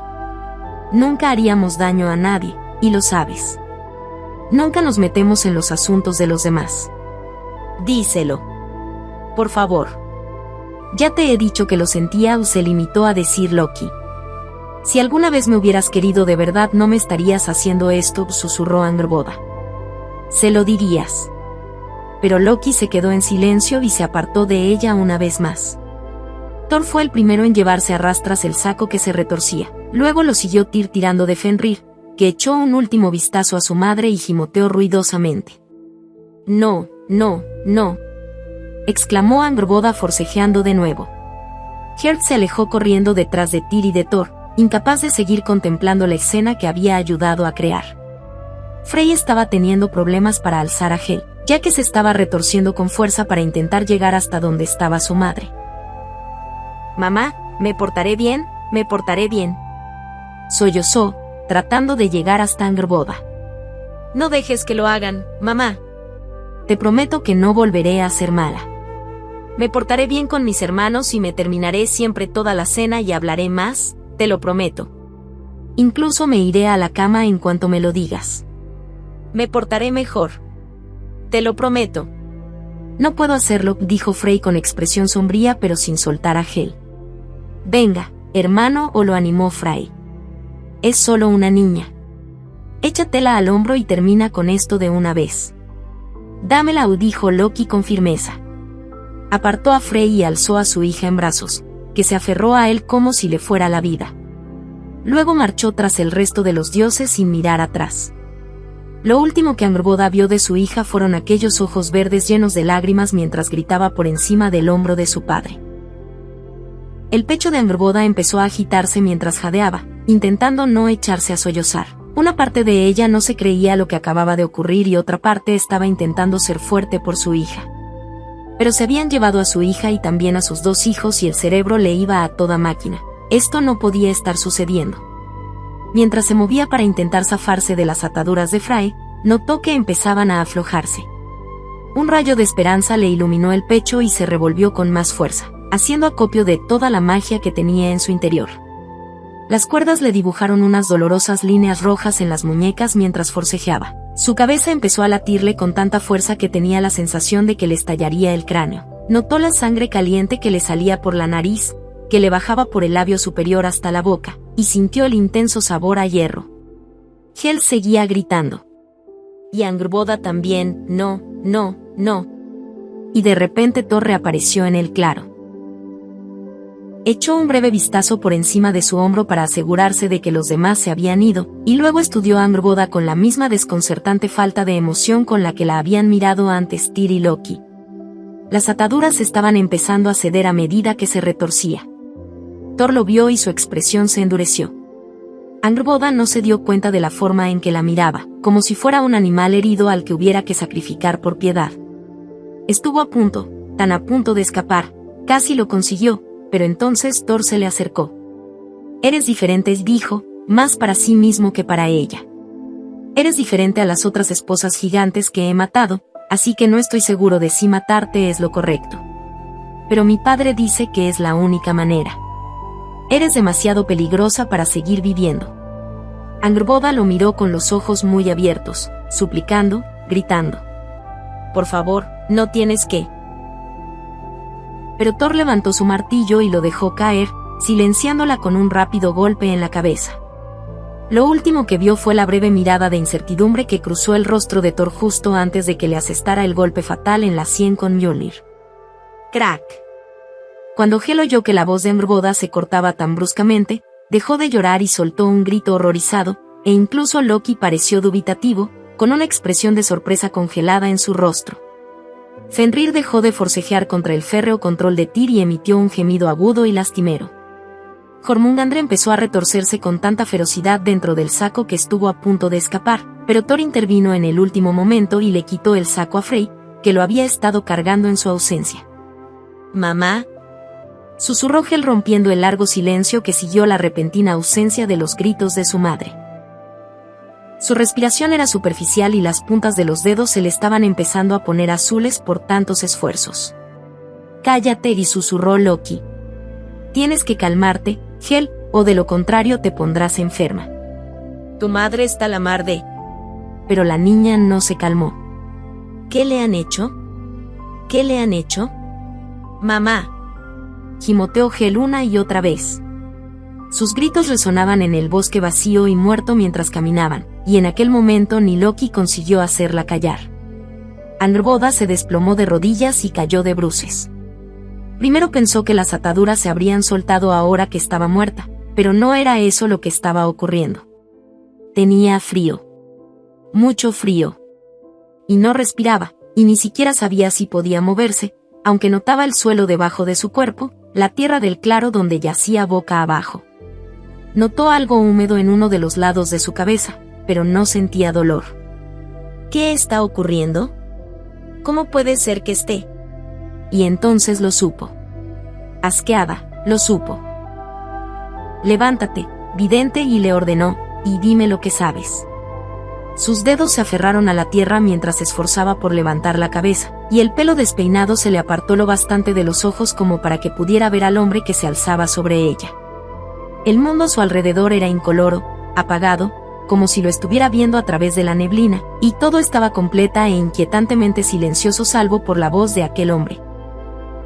Nunca haríamos daño a nadie, y lo sabes. Nunca nos metemos en los asuntos de los demás. Díselo. Por favor. Ya te he dicho que lo sentía, se limitó a decir Loki. Si alguna vez me hubieras querido de verdad no me estarías haciendo esto, susurró Angrboda. Se lo dirías. Pero Loki se quedó en silencio y se apartó de ella una vez más. Thor fue el primero en llevarse a rastras el saco que se retorcía. Luego lo siguió Tyr tirando de Fenrir, que echó un último vistazo a su madre y gimoteó ruidosamente. No, no, no, exclamó Angrboda forcejeando de nuevo. Gerd se alejó corriendo detrás de Tyr y de Thor, incapaz de seguir contemplando la escena que había ayudado a crear. Frey estaba teniendo problemas para alzar a Hel, ya que se estaba retorciendo con fuerza para intentar llegar hasta donde estaba su madre. Mamá, me portaré bien, sollozó, tratando de llegar hasta Angrboda. No dejes que lo hagan, mamá. Te prometo que no volveré a ser mala. Me portaré bien con mis hermanos y me terminaré siempre toda la cena y hablaré más, te lo prometo. Incluso me iré a la cama en cuanto me lo digas. Me portaré mejor. Te lo prometo. No puedo hacerlo, dijo Frey con expresión sombría pero sin soltar a Hel. Venga, hermano, o lo animó Frey. Es solo una niña. Échatela al hombro y termina con esto de una vez. Dámela, dijo Loki con firmeza. Apartó a Frey y alzó a su hija en brazos, que se aferró a él como si le fuera la vida. Luego marchó tras el resto de los dioses sin mirar atrás. Lo último que Angrboda vio de su hija fueron aquellos ojos verdes llenos de lágrimas mientras gritaba por encima del hombro de su padre. El pecho de Angrboda empezó a agitarse mientras jadeaba, intentando no echarse a sollozar. Una parte de ella no se creía lo que acababa de ocurrir y otra parte estaba intentando ser fuerte por su hija. Pero se habían llevado a su hija y también a sus dos hijos y el cerebro le iba a toda máquina. Esto no podía estar sucediendo. Mientras se movía para intentar zafarse de las ataduras de Frey, notó que empezaban a aflojarse. Un rayo de esperanza le iluminó el pecho y se revolvió con más fuerza, haciendo acopio de toda la magia que tenía en su interior. Las cuerdas le dibujaron unas dolorosas líneas rojas en las muñecas mientras forcejeaba. Su cabeza empezó a latirle con tanta fuerza que tenía la sensación de que le estallaría el cráneo. Notó la sangre caliente que le salía por la nariz, que le bajaba por el labio superior hasta la boca, y sintió el intenso sabor a hierro. Hel seguía gritando. Y Angrboda también, no, no, no. Y de repente Thor reapareció en el claro. Echó un breve vistazo por encima de su hombro para asegurarse de que los demás se habían ido, y luego estudió a Angrboda con la misma desconcertante falta de emoción con la que la habían mirado antes Tyr y Loki. Las ataduras estaban empezando a ceder a medida que se retorcía. Thor lo vio y su expresión se endureció. Angrboda no se dio cuenta de la forma en que la miraba, como si fuera un animal herido al que hubiera que sacrificar por piedad. Estuvo a punto, tan a punto de escapar, casi lo consiguió, pero entonces Thor se le acercó. Eres diferente, dijo, más para sí mismo que para ella. Eres diferente a las otras esposas gigantes que he matado, así que no estoy seguro de si matarte es lo correcto. Pero mi padre dice que es la única manera. Eres demasiado peligrosa para seguir viviendo. Angrboda lo miró con los ojos muy abiertos, suplicando, gritando. Por favor, no tienes que. Pero Thor levantó su martillo y lo dejó caer, silenciándola con un rápido golpe en la cabeza. Lo último que vio fue la breve mirada de incertidumbre que cruzó el rostro de Thor justo antes de que le asestara el golpe fatal en la sien con Mjolnir. ¡Crack! Cuando Hel oyó que la voz de Angrboda se cortaba tan bruscamente, dejó de llorar y soltó un grito horrorizado, e incluso Loki pareció dubitativo, con una expresión de sorpresa congelada en su rostro. Fenrir dejó de forcejear contra el férreo control de Tyr y emitió un gemido agudo y lastimero. Jormungandr empezó a retorcerse con tanta ferocidad dentro del saco que estuvo a punto de escapar, pero Thor intervino en el último momento y le quitó el saco a Frey, que lo había estado cargando en su ausencia. «Mamá», susurró Hel rompiendo el largo silencio que siguió la repentina ausencia de los gritos de su madre. Su respiración era superficial y las puntas de los dedos se le estaban empezando a poner azules por tantos esfuerzos. «Cállate», y susurró Loki. «Tienes que calmarte, Hel, o de lo contrario te pondrás enferma. Tu madre está la mar de...». Pero la niña no se calmó. «¿Qué le han hecho? ¿Qué le han hecho? Mamá», gimoteó Hel una y otra vez. Sus gritos resonaban en el bosque vacío y muerto mientras caminaban, y en aquel momento ni Loki consiguió hacerla callar. Angrboda se desplomó de rodillas y cayó de bruces. Primero pensó que las ataduras se habrían soltado ahora que estaba muerta, pero no era eso lo que estaba ocurriendo. Tenía frío. Mucho frío. Y no respiraba, y ni siquiera sabía si podía moverse, aunque notaba el suelo debajo de su cuerpo, la tierra del claro donde yacía boca abajo. Notó algo húmedo en uno de los lados de su cabeza, pero no sentía dolor. ¿Qué está ocurriendo? ¿Cómo puede ser que esté? Y entonces lo supo. Asqueada, lo supo. «Levántate, vidente», y le ordenó, «y dime lo que sabes». Sus dedos se aferraron a la tierra mientras se esforzaba por levantar la cabeza, y el pelo despeinado se le apartó lo bastante de los ojos como para que pudiera ver al hombre que se alzaba sobre ella. El mundo a su alrededor era incoloro, apagado, como si lo estuviera viendo a través de la neblina, y todo estaba completa e inquietantemente silencioso salvo por la voz de aquel hombre.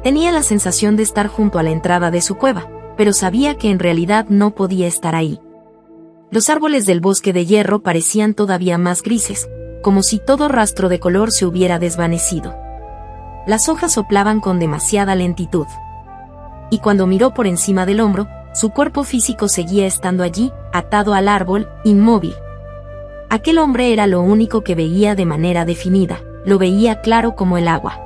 Tenía la sensación de estar junto a la entrada de su cueva, pero sabía que en realidad no podía estar ahí. Los árboles del bosque de hierro parecían todavía más grises, como si todo rastro de color se hubiera desvanecido. Las hojas soplaban con demasiada lentitud. Y cuando miró por encima del hombro, su cuerpo físico seguía estando allí, atado al árbol, inmóvil. Aquel hombre era lo único que veía de manera definida, lo veía claro como el agua.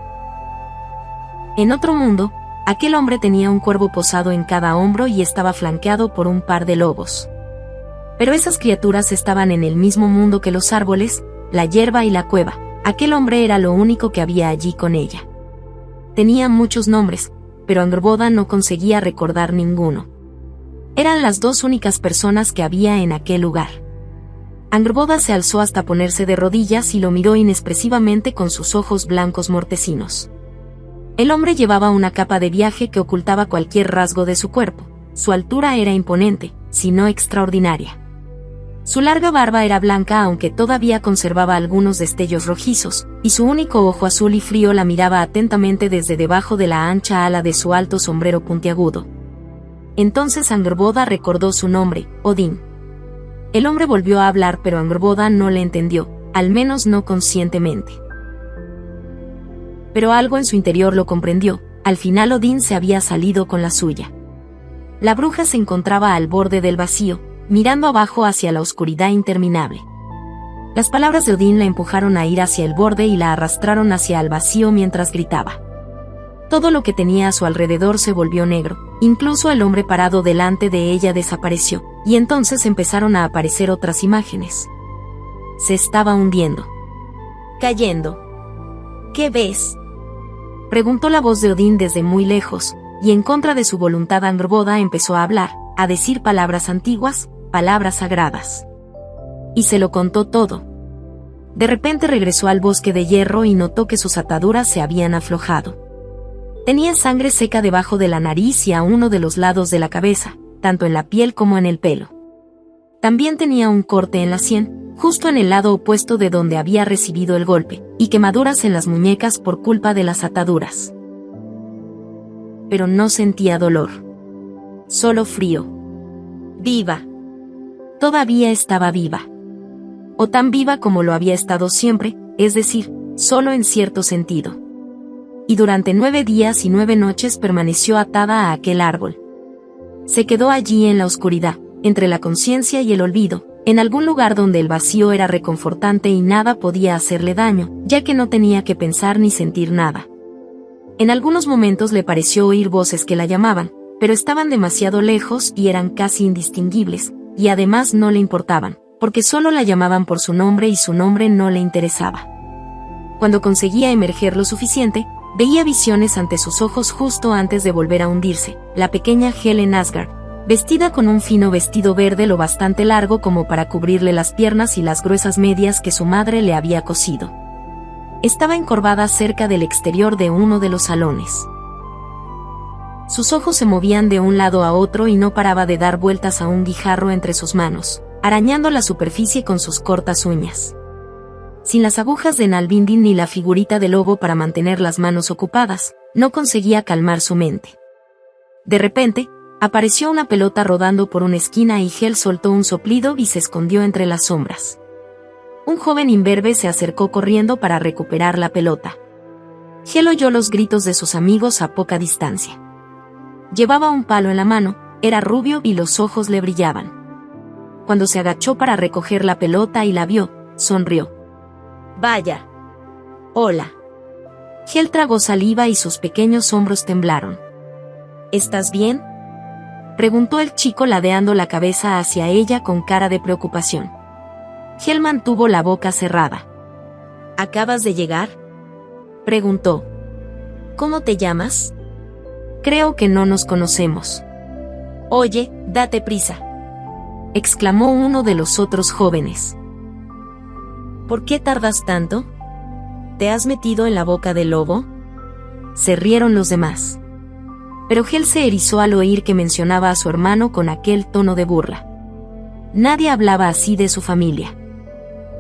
En otro mundo, aquel hombre tenía un cuervo posado en cada hombro y estaba flanqueado por un par de lobos. Pero esas criaturas estaban en el mismo mundo que los árboles, la hierba y la cueva. Aquel hombre era lo único que había allí con ella. Tenía muchos nombres, pero Angrboda no conseguía recordar ninguno. Eran las dos únicas personas que había en aquel lugar. Angrboda se alzó hasta ponerse de rodillas y lo miró inexpresivamente con sus ojos blancos mortecinos. El hombre llevaba una capa de viaje que ocultaba cualquier rasgo de su cuerpo. Su altura era imponente, si no extraordinaria. Su larga barba era blanca aunque todavía conservaba algunos destellos rojizos, y su único ojo azul y frío la miraba atentamente desde debajo de la ancha ala de su alto sombrero puntiagudo. Entonces Angrboda recordó su nombre, Odín. El hombre volvió a hablar pero Angrboda no le entendió, al menos no conscientemente. Pero algo en su interior lo comprendió, al final Odín se había salido con la suya. La bruja se encontraba al borde del vacío, mirando abajo hacia la oscuridad interminable. Las palabras de Odín la empujaron a ir hacia el borde y la arrastraron hacia el vacío mientras gritaba. Todo lo que tenía a su alrededor se volvió negro, incluso el hombre parado delante de ella desapareció, y entonces empezaron a aparecer otras imágenes. Se estaba hundiendo. Cayendo. ¿Qué ves?, preguntó la voz de Odín desde muy lejos, y en contra de su voluntad Angrboda empezó a hablar, a decir palabras antiguas, palabras sagradas. Y se lo contó todo. De repente regresó al bosque de hierro y notó que sus ataduras se habían aflojado. Tenía sangre seca debajo de la nariz y a uno de los lados de la cabeza, tanto en la piel como en el pelo. También tenía un corte en la sien, justo en el lado opuesto de donde había recibido el golpe, y quemaduras en las muñecas por culpa de las ataduras. Pero no sentía dolor. Solo frío. Viva. Todavía estaba viva. O tan viva como lo había estado siempre, es decir, solo en cierto sentido. Y durante 9 días y 9 noches permaneció atada a aquel árbol. Se quedó allí en la oscuridad, entre la conciencia y el olvido, en algún lugar donde el vacío era reconfortante y nada podía hacerle daño, ya que no tenía que pensar ni sentir nada. En algunos momentos le pareció oír voces que la llamaban, pero estaban demasiado lejos y eran casi indistinguibles, y además no le importaban, porque solo la llamaban por su nombre y su nombre no le interesaba. Cuando conseguía emerger lo suficiente, veía visiones ante sus ojos justo antes de volver a hundirse, la pequeña Helen Asgard, vestida con un fino vestido verde lo bastante largo como para cubrirle las piernas y las gruesas medias que su madre le había cosido. Estaba encorvada cerca del exterior de uno de los salones. Sus ojos se movían de un lado a otro y no paraba de dar vueltas a un guijarro entre sus manos, arañando la superficie con sus cortas uñas. Sin las agujas de Nalbindin ni la figurita de lobo para mantener las manos ocupadas, no conseguía calmar su mente. De repente, apareció una pelota rodando por una esquina y Hel soltó un soplido y se escondió entre las sombras. Un joven imberbe se acercó corriendo para recuperar la pelota. Hel oyó los gritos de sus amigos a poca distancia. Llevaba un palo en la mano, era rubio y los ojos le brillaban. Cuando se agachó para recoger la pelota y la vio, sonrió. «Vaya. Hola». Hel tragó saliva y sus pequeños hombros temblaron. «¿Estás bien?», preguntó el chico ladeando la cabeza hacia ella con cara de preocupación. Hel mantuvo la boca cerrada. «¿Acabas de llegar?», preguntó. «¿Cómo te llamas?». «Creo que no nos conocemos». «Oye, date prisa», exclamó uno de los otros jóvenes. «¿Por qué tardas tanto? ¿Te has metido en la boca del lobo?». Se rieron los demás. Pero Hel se erizó al oír que mencionaba a su hermano con aquel tono de burla. Nadie hablaba así de su familia.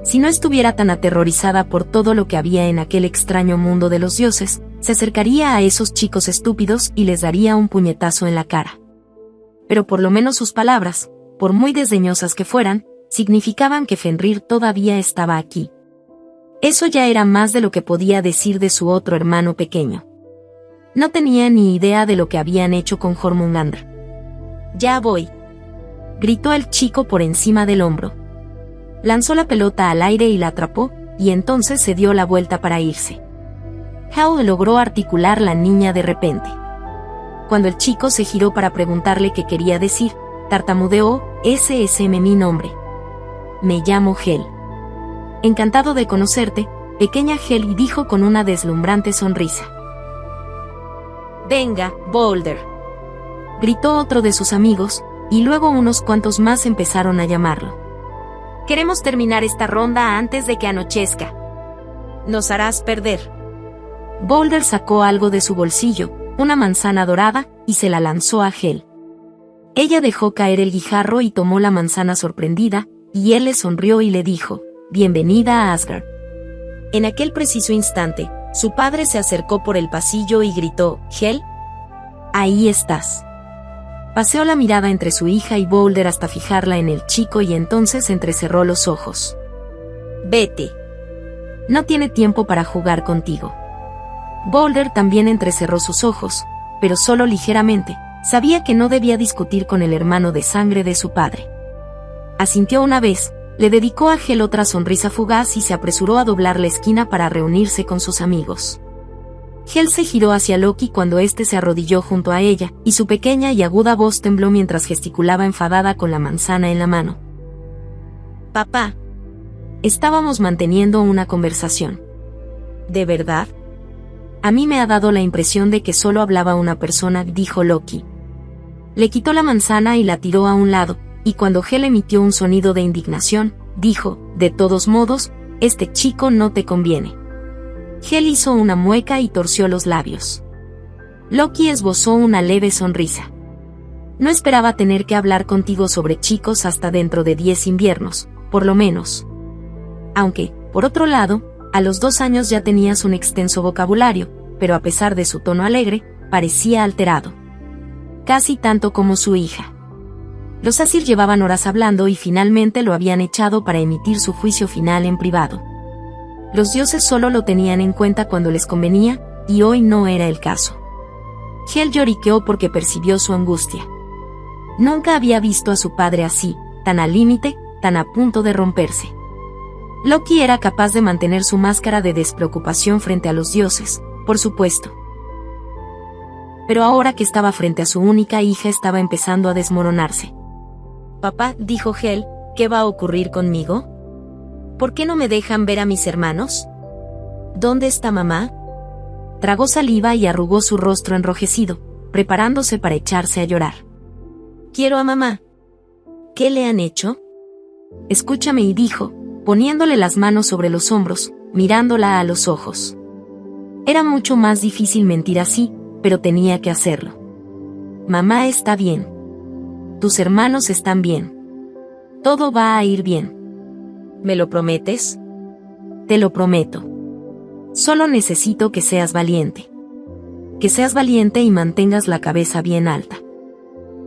Si no estuviera tan aterrorizada por todo lo que había en aquel extraño mundo de los dioses, se acercaría a esos chicos estúpidos y les daría un puñetazo en la cara. Pero por lo menos sus palabras, por muy desdeñosas que fueran, significaban que Fenrir todavía estaba aquí. Eso ya era más de lo que podía decir de su otro hermano pequeño. No tenía ni idea de lo que habían hecho con Jormungandr. «Ya voy», gritó el chico por encima del hombro. Lanzó la pelota al aire y la atrapó, y entonces se dio la vuelta para irse. Howl logró articular la niña de repente. Cuando el chico se giró para preguntarle qué quería decir, tartamudeó: «Ese es mi nombre. Me llamo Hel». «Encantado de conocerte, pequeña Hel», dijo con una deslumbrante sonrisa. «Venga, Boulder», gritó otro de sus amigos, y luego unos cuantos más empezaron a llamarlo. «Queremos terminar esta ronda antes de que anochezca. Nos harás perder». Boulder sacó algo de su bolsillo, una manzana dorada, y se la lanzó a Hel. Ella dejó caer el guijarro y tomó la manzana sorprendida, y él le sonrió y le dijo: «Bienvenida a Asgard». En aquel preciso instante, su padre se acercó por el pasillo y gritó: «Hel, ahí estás». Paseó la mirada entre su hija y Boulder hasta fijarla en el chico y entonces entrecerró los ojos. «Vete. No tiene tiempo para jugar contigo». Boulder también entrecerró sus ojos, pero solo ligeramente. Sabía que no debía discutir con el hermano de sangre de su padre. Asintió una vez, le dedicó a Hel otra sonrisa fugaz y se apresuró a doblar la esquina para reunirse con sus amigos. Hel se giró hacia Loki cuando éste se arrodilló junto a ella, y su pequeña y aguda voz tembló mientras gesticulaba enfadada con la manzana en la mano. «Papá, estábamos manteniendo una conversación». «¿De verdad? A mí me ha dado la impresión de que solo hablaba una persona», dijo Loki. Le quitó la manzana y la tiró a un lado, y cuando Hel emitió un sonido de indignación, dijo: «De todos modos, este chico no te conviene». Hel hizo una mueca y torció los labios. Loki esbozó una leve sonrisa. «No esperaba tener que hablar contigo sobre chicos hasta dentro de 10 inviernos, por lo menos. Aunque, por otro lado, a los 2 años ya tenías un extenso vocabulario», pero a pesar de su tono alegre, parecía alterado. Casi tanto como su hija. Los Asir llevaban horas hablando y finalmente lo habían echado para emitir su juicio final en privado. Los dioses solo lo tenían en cuenta cuando les convenía, y hoy no era el caso. Hel lloriqueó porque percibió su angustia. Nunca había visto a su padre así, tan al límite, tan a punto de romperse. Loki era capaz de mantener su máscara de despreocupación frente a los dioses, por supuesto. Pero ahora que estaba frente a su única hija estaba empezando a desmoronarse. «Papá», dijo Hel, «¿qué va a ocurrir conmigo? ¿Por qué no me dejan ver a mis hermanos? ¿Dónde está mamá?». Tragó saliva y arrugó su rostro enrojecido, preparándose para echarse a llorar. «Quiero a mamá». «¿Qué le han hecho?». «Escúchame», y dijo, poniéndole las manos sobre los hombros, mirándola a los ojos. Era mucho más difícil mentir así, pero tenía que hacerlo. «Mamá está bien. Tus hermanos están bien. Todo va a ir bien. ¿Me lo prometes?». «Te lo prometo. Solo necesito que seas valiente. Que seas valiente y mantengas la cabeza bien alta.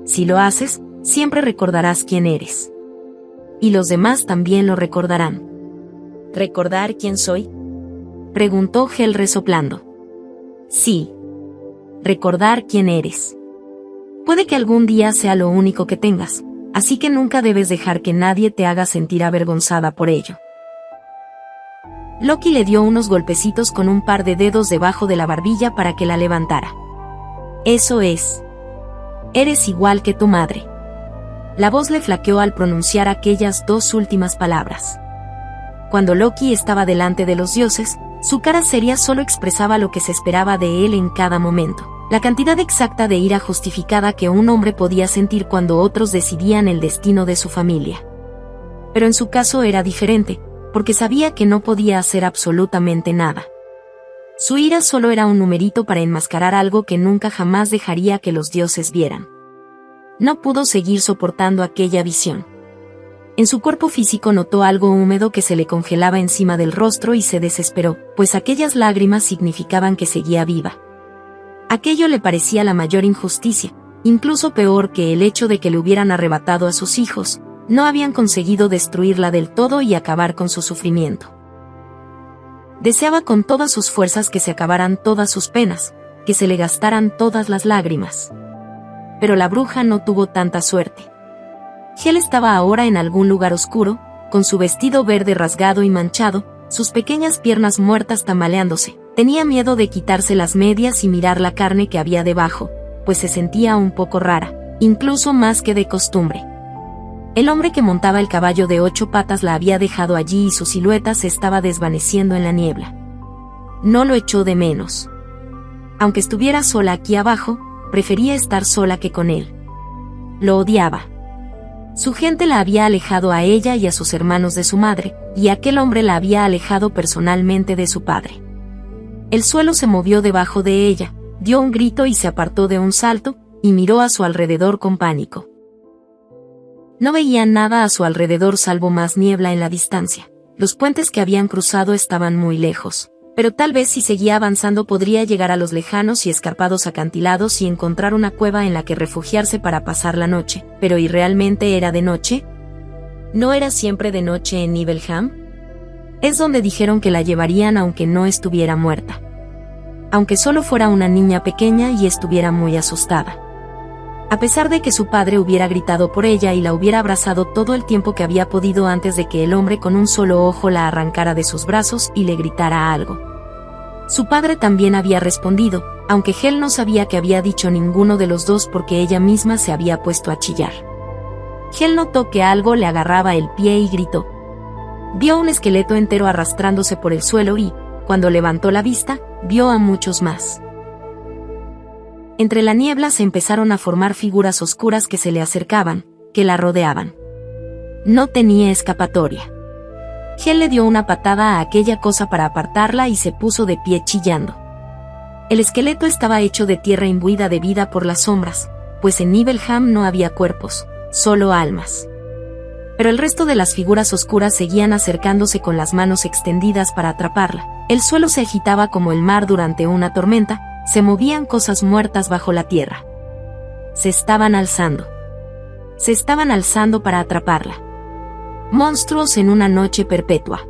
Si lo haces, siempre recordarás quién eres. Y los demás también lo recordarán». «¿Recordar quién soy?», preguntó Hel resoplando. «Sí. Recordar quién eres. Puede que algún día sea lo único que tengas, así que nunca debes dejar que nadie te haga sentir avergonzada por ello». Loki le dio unos golpecitos con un par de dedos debajo de la barbilla para que la levantara. «Eso es. Eres igual que tu madre». La voz le flaqueó al pronunciar aquellas dos últimas palabras. Cuando Loki estaba delante de los dioses, su cara seria solo expresaba lo que se esperaba de él en cada momento, la cantidad exacta de ira justificada que un hombre podía sentir cuando otros decidían el destino de su familia. Pero en su caso era diferente, porque sabía que no podía hacer absolutamente nada. Su ira solo era un numerito para enmascarar algo que nunca jamás dejaría que los dioses vieran. No pudo seguir soportando aquella visión. En su cuerpo físico notó algo húmedo que se le congelaba encima del rostro y se desesperó, pues aquellas lágrimas significaban que seguía viva. Aquello le parecía la mayor injusticia, incluso peor que el hecho de que le hubieran arrebatado a sus hijos. No habían conseguido destruirla del todo y acabar con su sufrimiento. Deseaba con todas sus fuerzas que se acabaran todas sus penas, que se le gastaran todas las lágrimas. Pero la bruja no tuvo tanta suerte. Hel estaba ahora en algún lugar oscuro, con su vestido verde rasgado y manchado, sus pequeñas piernas muertas tambaleándose. Tenía miedo de quitarse las medias y mirar la carne que había debajo, pues se sentía un poco rara, incluso más que de costumbre. El hombre que montaba el caballo de 8 patas la había dejado allí y su silueta se estaba desvaneciendo en la niebla. No lo echó de menos. Aunque estuviera sola aquí abajo, prefería estar sola que con él. Lo odiaba. Su gente la había alejado a ella y a sus hermanos de su madre, y aquel hombre la había alejado personalmente de su padre. El suelo se movió debajo de ella, dio un grito y se apartó de un salto, y miró a su alrededor con pánico. No veía nada a su alrededor salvo más niebla en la distancia. Los puentes que habían cruzado estaban muy lejos, pero tal vez si seguía avanzando podría llegar a los lejanos y escarpados acantilados y encontrar una cueva en la que refugiarse para pasar la noche. Pero ¿y realmente era de noche? ¿No era siempre de noche en Nibelheim? Es donde dijeron que la llevarían aunque no estuviera muerta. Aunque solo fuera una niña pequeña y estuviera muy asustada. A pesar de que su padre hubiera gritado por ella y la hubiera abrazado todo el tiempo que había podido antes de que el hombre con un solo ojo la arrancara de sus brazos y le gritara algo. Su padre también había respondido, aunque Hel no sabía que había dicho ninguno de los dos porque ella misma se había puesto a chillar. Hel notó que algo le agarraba el pie y gritó. Vio un esqueleto entero arrastrándose por el suelo y, cuando levantó la vista, vio a muchos más. Entre la niebla se empezaron a formar figuras oscuras que se le acercaban, que la rodeaban. No tenía escapatoria. Hel le dio una patada a aquella cosa para apartarla y se puso de pie chillando. El esqueleto estaba hecho de tierra imbuida de vida por las sombras, pues en Nibelheim no había cuerpos, solo almas. Pero el resto de las figuras oscuras seguían acercándose con las manos extendidas para atraparla. El suelo se agitaba como el mar durante una tormenta. Se movían cosas muertas bajo la tierra. Se estaban alzando. Se estaban alzando para atraparla. Monstruos en una noche perpetua.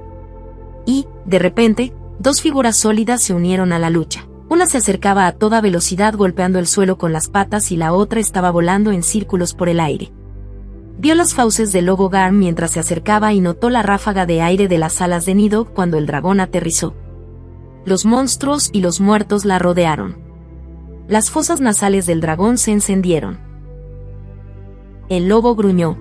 Y, de repente, dos figuras sólidas se unieron a la lucha. Una se acercaba a toda velocidad golpeando el suelo con las patas y la otra estaba volando en círculos por el aire. Vio las fauces del lobo Garm mientras se acercaba y notó la ráfaga de aire de las alas de Nidhogg cuando el dragón aterrizó. Los monstruos y los muertos la rodearon. Las fosas nasales del dragón se encendieron. El lobo gruñó.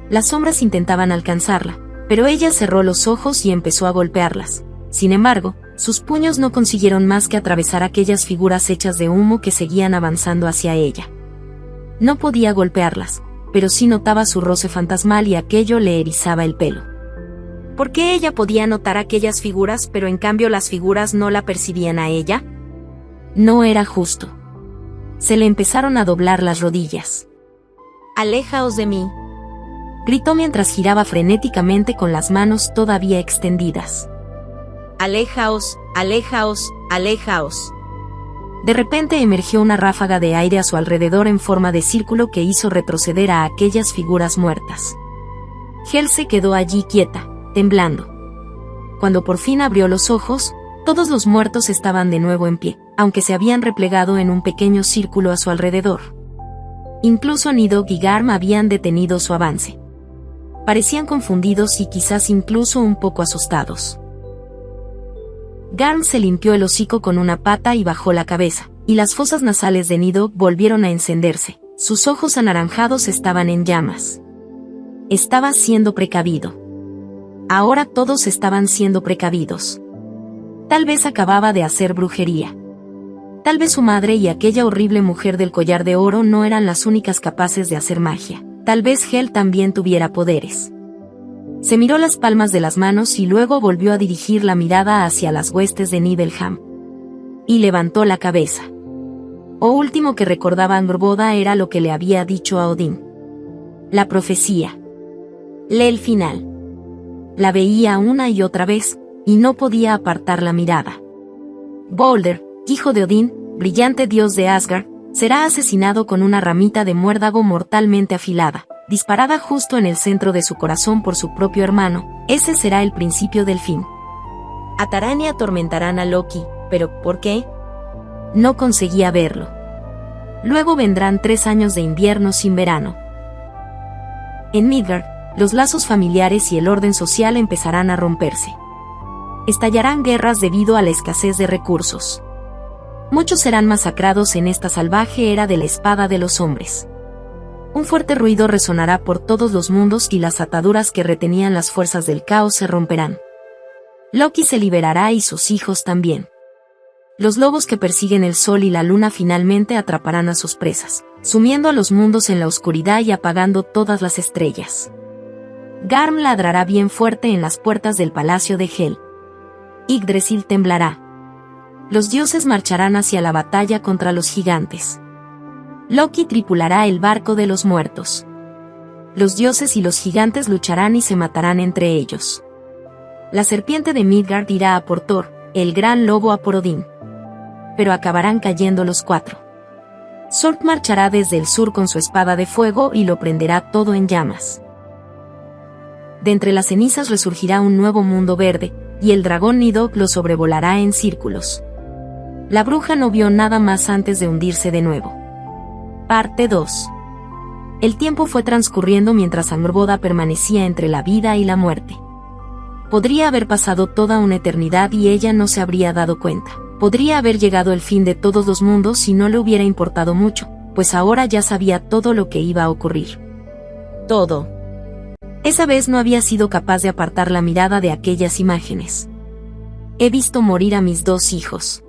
Las sombras intentaban alcanzarla, pero ella cerró los ojos y empezó a golpearlas. Sin embargo, sus puños no consiguieron más que atravesar aquellas figuras hechas de humo que seguían avanzando hacia ella. No podía golpearlas, pero sí notaba su roce fantasmal y aquello le erizaba el pelo. ¿Por qué ella podía notar aquellas figuras pero en cambio las figuras no la percibían a ella? No era justo. Se le empezaron a doblar las rodillas. «Alejaos de mí», gritó mientras giraba frenéticamente con las manos todavía extendidas. «Alejaos, alejaos, alejaos». De repente emergió una ráfaga de aire a su alrededor en forma de círculo que hizo retroceder a aquellas figuras muertas. Hel se quedó allí quieta, temblando. Cuando por fin abrió los ojos, todos los muertos estaban de nuevo en pie, aunque se habían replegado en un pequeño círculo a su alrededor. Incluso Nidhogg y Garm habían detenido su avance. Parecían confundidos y quizás incluso un poco asustados. Garm se limpió el hocico con una pata y bajó la cabeza, y las fosas nasales de Nidhogg volvieron a encenderse. Sus ojos anaranjados estaban en llamas. Estaba siendo precavido. Ahora todos estaban siendo precavidos. Tal vez acababa de hacer brujería. Tal vez su madre y aquella horrible mujer del collar de oro no eran las únicas capaces de hacer magia. Tal vez Hel también tuviera poderes. Se miró las palmas de las manos y luego volvió a dirigir la mirada hacia las huestes de Nibelheim. Y levantó la cabeza. Lo último que recordaba Angrboda era lo que le había dicho a Odín. La profecía. Lee el final. La veía una y otra vez, y no podía apartar la mirada. Balder, hijo de Odín, brillante dios de Asgard, será asesinado con una ramita de muérdago mortalmente afilada, disparada justo en el centro de su corazón por su propio hermano. Ese será el principio del fin. Atarán y atormentarán a Loki, pero ¿por qué? No conseguía verlo. Luego vendrán 3 años de invierno sin verano. En Midgard, los lazos familiares y el orden social empezarán a romperse. Estallarán guerras debido a la escasez de recursos. Muchos serán masacrados en esta salvaje era de la espada de los hombres. Un fuerte ruido resonará por todos los mundos y las ataduras que retenían las fuerzas del caos se romperán. Loki se liberará y sus hijos también. Los lobos que persiguen el sol y la luna finalmente atraparán a sus presas, sumiendo a los mundos en la oscuridad y apagando todas las estrellas. Garm ladrará bien fuerte en las puertas del palacio de Hel. Yggdrasil temblará. Los dioses marcharán hacia la batalla contra los gigantes. Loki tripulará el barco de los muertos. Los dioses y los gigantes lucharán y se matarán entre ellos. La serpiente de Midgard irá a por Thor, el gran lobo a por Odín. Pero acabarán cayendo los 4. Surt marchará desde el sur con su espada de fuego y lo prenderá todo en llamas. De entre las cenizas resurgirá un nuevo mundo verde, y el dragón Nidhogg lo sobrevolará en círculos. La bruja no vio nada más antes de hundirse de nuevo. Parte 2. El tiempo fue transcurriendo mientras Angrboda permanecía entre la vida y la muerte. Podría haber pasado toda una eternidad y ella no se habría dado cuenta. Podría haber llegado el fin de todos los mundos si no le hubiera importado mucho, pues ahora ya sabía todo lo que iba a ocurrir. Todo. Esa vez no había sido capaz de apartar la mirada de aquellas imágenes. He visto morir a mis 2 hijos.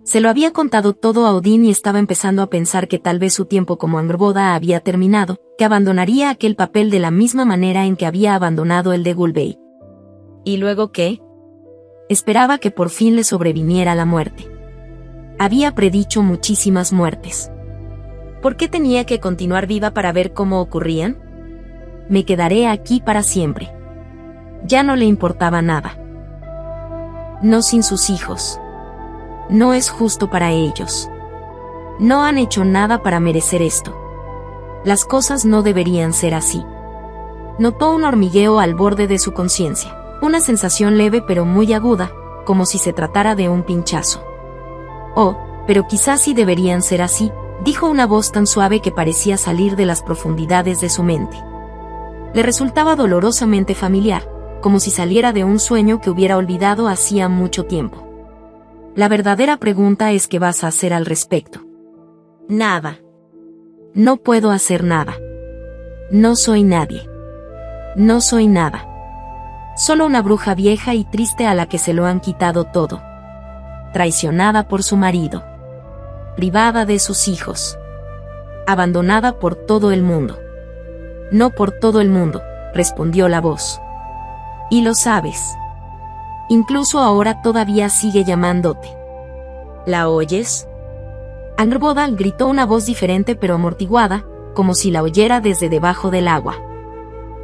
Se lo había contado todo a Odín y estaba empezando a pensar que tal vez su tiempo como Angrboda había terminado, que abandonaría aquel papel de la misma manera en que había abandonado el de Gulveig. ¿Y luego qué? Esperaba que por fin le sobreviniera la muerte. Había predicho muchísimas muertes. ¿Por qué tenía que continuar viva para ver cómo ocurrían? Me quedaré aquí para siempre. Ya no le importaba nada. No sin sus hijos. No es justo para ellos. No han hecho nada para merecer esto. Las cosas no deberían ser así. Notó un hormigueo al borde de su conciencia, una sensación leve pero muy aguda, como si se tratara de un pinchazo. Oh, pero quizás sí deberían ser así, dijo una voz tan suave que parecía salir de las profundidades de su mente. Le resultaba dolorosamente familiar, como si saliera de un sueño que hubiera olvidado hacía mucho tiempo. La verdadera pregunta es: ¿qué vas a hacer al respecto? Nada. No puedo hacer nada. No soy nadie. No soy nada. Solo una bruja vieja y triste a la que se lo han quitado todo. Traicionada por su marido. Privada de sus hijos. Abandonada por todo el mundo. No por todo el mundo, respondió la voz. Y lo sabes. Incluso ahora todavía sigue llamándote. ¿La oyes? Angrboda, gritó una voz diferente pero amortiguada, como si la oyera desde debajo del agua.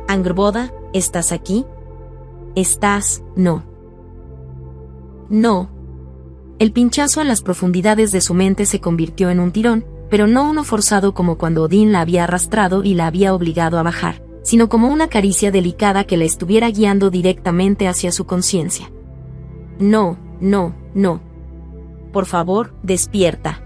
Angrboda, ¿estás aquí? No. No. El pinchazo en las profundidades de su mente se convirtió en un tirón, pero no uno forzado como cuando Odín la había arrastrado y la había obligado a bajar, sino como una caricia delicada que la estuviera guiando directamente hacia su conciencia. No. Por favor, despierta.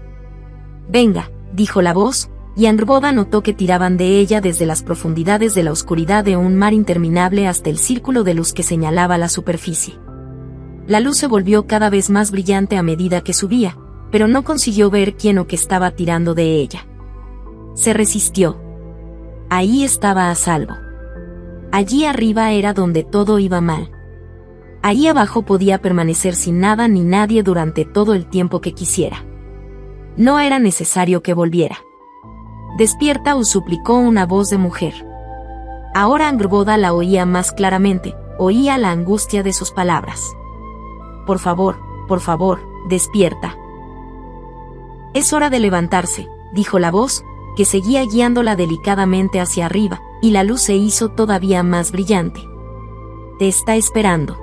Venga, dijo la voz, y Angrboda notó que tiraban de ella desde las profundidades de la oscuridad de un mar interminable hasta el círculo de luz que señalaba la superficie. La luz se volvió cada vez más brillante a medida que subía, pero no consiguió ver quién o qué estaba tirando de ella. Se resistió. Ahí estaba a salvo. Allí arriba era donde todo iba mal. Ahí abajo podía permanecer sin nada ni nadie durante todo el tiempo que quisiera. No era necesario que volviera. Despierta, suplicó una voz de mujer. Ahora Angrboda la oía más claramente, oía la angustia de sus palabras. Por favor, despierta. Es hora de levantarse, dijo la voz, que seguía guiándola delicadamente hacia arriba, y la luz se hizo todavía más brillante. Te está esperando.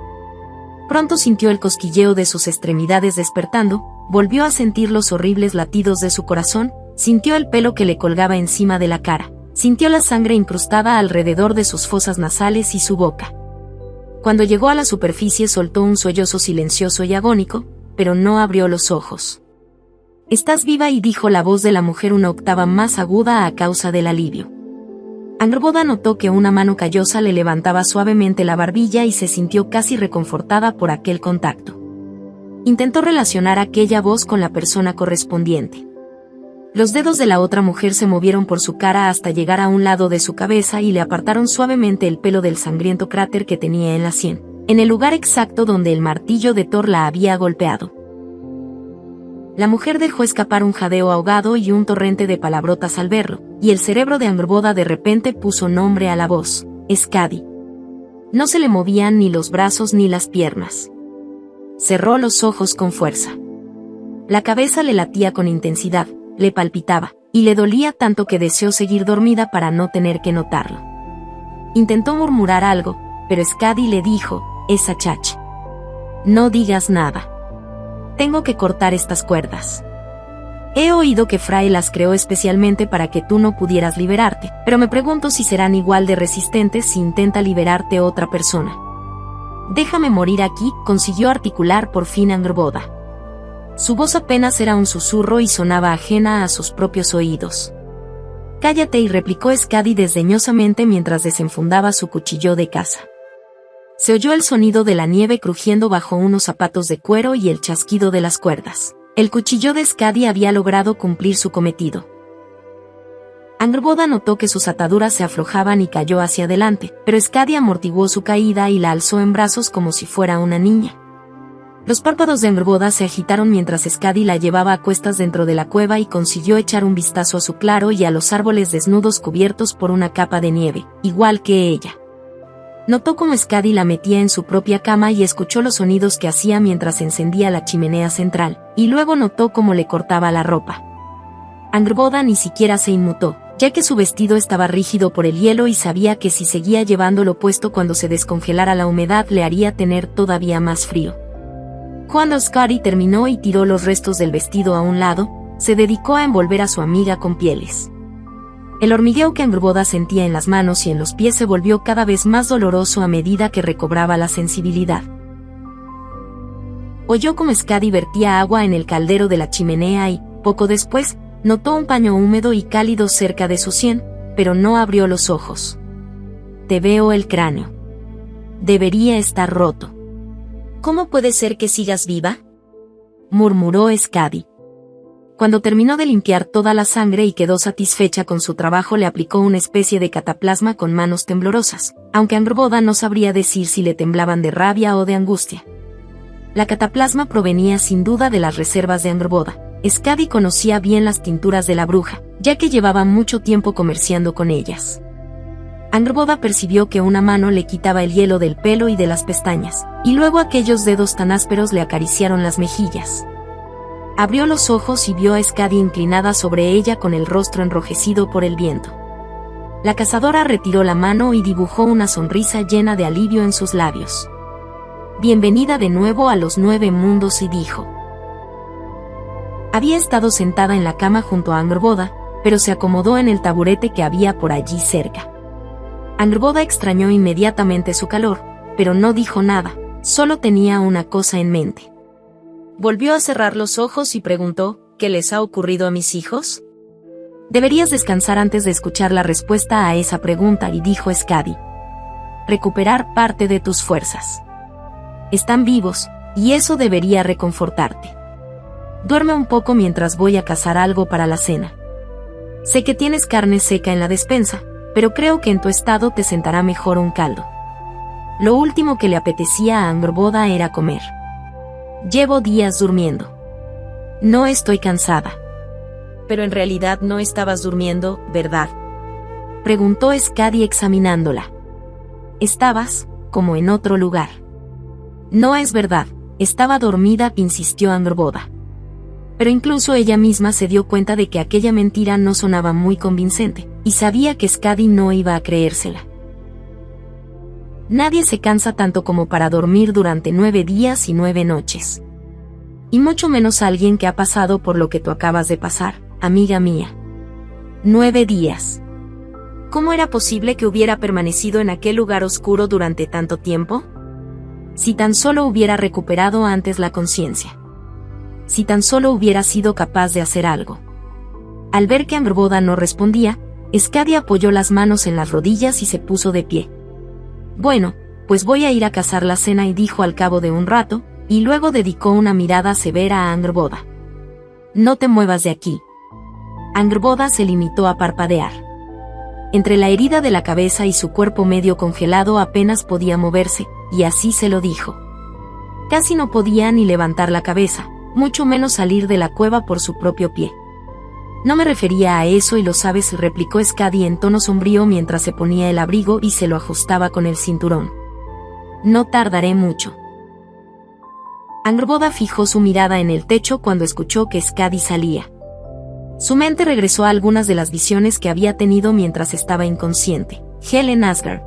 Pronto sintió el cosquilleo de sus extremidades despertando, volvió a sentir los horribles latidos de su corazón, sintió el pelo que le colgaba encima de la cara, sintió la sangre incrustada alrededor de sus fosas nasales y su boca. Cuando llegó a la superficie soltó un sollozo silencioso y agónico, pero no abrió los ojos. Estás viva, y dijo la voz de la mujer una octava más aguda a causa del alivio. Angrboda notó que una mano callosa le levantaba suavemente la barbilla y se sintió casi reconfortada por aquel contacto. Intentó relacionar aquella voz con la persona correspondiente. Los dedos de la otra mujer se movieron por su cara hasta llegar a un lado de su cabeza y le apartaron suavemente el pelo del sangriento cráter que tenía en la sien, en el lugar exacto donde el martillo de Thor la había golpeado. La mujer dejó escapar un jadeo ahogado y un torrente de palabrotas al verlo, y el cerebro de Angrboda de repente puso nombre a la voz: Skadi. No se le movían ni los brazos ni las piernas. Cerró los ojos con fuerza. La cabeza le latía con intensidad, le palpitaba, y le dolía tanto que deseó seguir dormida para no tener que notarlo. Intentó murmurar algo, pero Skadi le dijo: esa chacha. No digas nada. Tengo que cortar estas cuerdas. He oído que Fray las creó especialmente para que tú no pudieras liberarte, pero me pregunto si serán igual de resistentes si intenta liberarte otra persona. Déjame morir aquí, consiguió articular por fin Angrboda. Su voz apenas era un susurro y sonaba ajena a sus propios oídos. Cállate, y replicó Skadi desdeñosamente mientras desenfundaba su cuchillo de caza. Se oyó el sonido de la nieve crujiendo bajo unos zapatos de cuero y el chasquido de las cuerdas. El cuchillo de Skadi había logrado cumplir su cometido. Angrboda notó que sus ataduras se aflojaban y cayó hacia adelante, pero Skadi amortiguó su caída y la alzó en brazos como si fuera una niña. Los párpados de Angrboda se agitaron mientras Skadi la llevaba a cuestas dentro de la cueva y consiguió echar un vistazo a su claro y a los árboles desnudos cubiertos por una capa de nieve, igual que ella. Notó cómo Skadi la metía en su propia cama y escuchó los sonidos que hacía mientras encendía la chimenea central, y luego notó cómo le cortaba la ropa. Angrboda ni siquiera se inmutó, ya que su vestido estaba rígido por el hielo y sabía que si seguía llevándolo puesto cuando se descongelara la humedad le haría tener todavía más frío. Cuando Skadi terminó y tiró los restos del vestido a un lado, se dedicó a envolver a su amiga con pieles. El hormigueo que Angrboda sentía en las manos y en los pies se volvió cada vez más doloroso a medida que recobraba la sensibilidad. Oyó cómo Skadi vertía agua en el caldero de la chimenea y, poco después, notó un paño húmedo y cálido cerca de su sien, pero no abrió los ojos. Te veo el cráneo. Debería estar roto. ¿Cómo puede ser que sigas viva? murmuró Skadi. Cuando terminó de limpiar toda la sangre y quedó satisfecha con su trabajo, le aplicó una especie de cataplasma con manos temblorosas, aunque Angrboda no sabría decir si le temblaban de rabia o de angustia. La cataplasma provenía sin duda de las reservas de Angrboda. Skadi conocía bien las tinturas de la bruja, ya que llevaba mucho tiempo comerciando con ellas. Angrboda percibió que una mano le quitaba el hielo del pelo y de las pestañas, y luego aquellos dedos tan ásperos le acariciaron las mejillas. Abrió los ojos y vio a Skadi inclinada sobre ella con el rostro enrojecido por el viento. La cazadora retiró la mano y dibujó una sonrisa llena de alivio en sus labios. Bienvenida de nuevo a los 9 mundos, y dijo. Había estado sentada en la cama junto a Angrboda, pero se acomodó en el taburete que había por allí cerca. Angrboda extrañó inmediatamente su calor, pero no dijo nada, solo tenía una cosa en mente. Volvió a cerrar los ojos y preguntó, ¿qué les ha ocurrido a mis hijos? Deberías descansar antes de escuchar la respuesta a esa pregunta, y dijo Skadi. Recuperar parte de tus fuerzas. Están vivos, y eso debería reconfortarte. Duerme un poco mientras voy a cazar algo para la cena. Sé que tienes carne seca en la despensa, pero creo que en tu estado te sentará mejor un caldo. Lo último que le apetecía a Angrboda era comer. Llevo días durmiendo. No estoy cansada. Pero en realidad no estabas durmiendo, ¿verdad? Preguntó Skadi examinándola. Estabas, como en otro lugar. No es verdad, estaba dormida, insistió Angrboda. Pero incluso ella misma se dio cuenta de que aquella mentira no sonaba muy convincente, y sabía que Skadi no iba a creérsela. Nadie se cansa tanto como para dormir durante 9 días y 9 noches. Y mucho menos alguien que ha pasado por lo que tú acabas de pasar, amiga mía. 9 días. ¿Cómo era posible que hubiera permanecido en aquel lugar oscuro durante tanto tiempo? Si tan solo hubiera recuperado antes la conciencia. Si tan solo hubiera sido capaz de hacer algo. Al ver que Angrboda no respondía, Skadi apoyó las manos en las rodillas y se puso de pie. Bueno, pues voy a ir a cazar la cena, y dijo al cabo de un rato, y luego dedicó una mirada severa a Angrboda. No te muevas de aquí. Angrboda se limitó a parpadear. Entre la herida de la cabeza y su cuerpo medio congelado apenas podía moverse, y así se lo dijo. Casi no podía ni levantar la cabeza, mucho menos salir de la cueva por su propio pie. No me refería a eso y lo sabes, replicó Skadi en tono sombrío mientras se ponía el abrigo y se lo ajustaba con el cinturón. No tardaré mucho. Angrboda fijó su mirada en el techo cuando escuchó que Skadi salía. Su mente regresó a algunas de las visiones que había tenido mientras estaba inconsciente. Helen Asgard.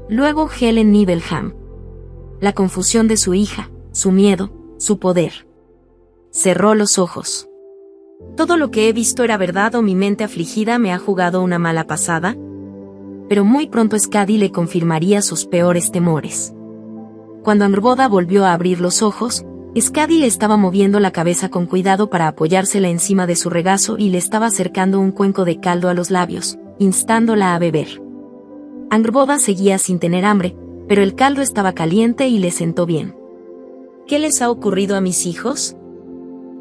Luego Helen Nibelheim. La confusión de su hija, su miedo, su poder. Cerró los ojos. ¿Todo lo que he visto era verdad o mi mente afligida me ha jugado una mala pasada? Pero muy pronto Skadi le confirmaría sus peores temores. Cuando Angrboda volvió a abrir los ojos, Skadi le estaba moviendo la cabeza con cuidado para apoyársela encima de su regazo y le estaba acercando un cuenco de caldo a los labios, instándola a beber. Angrboda seguía sin tener hambre, pero el caldo estaba caliente y le sentó bien. ¿Qué les ha ocurrido a mis hijos?,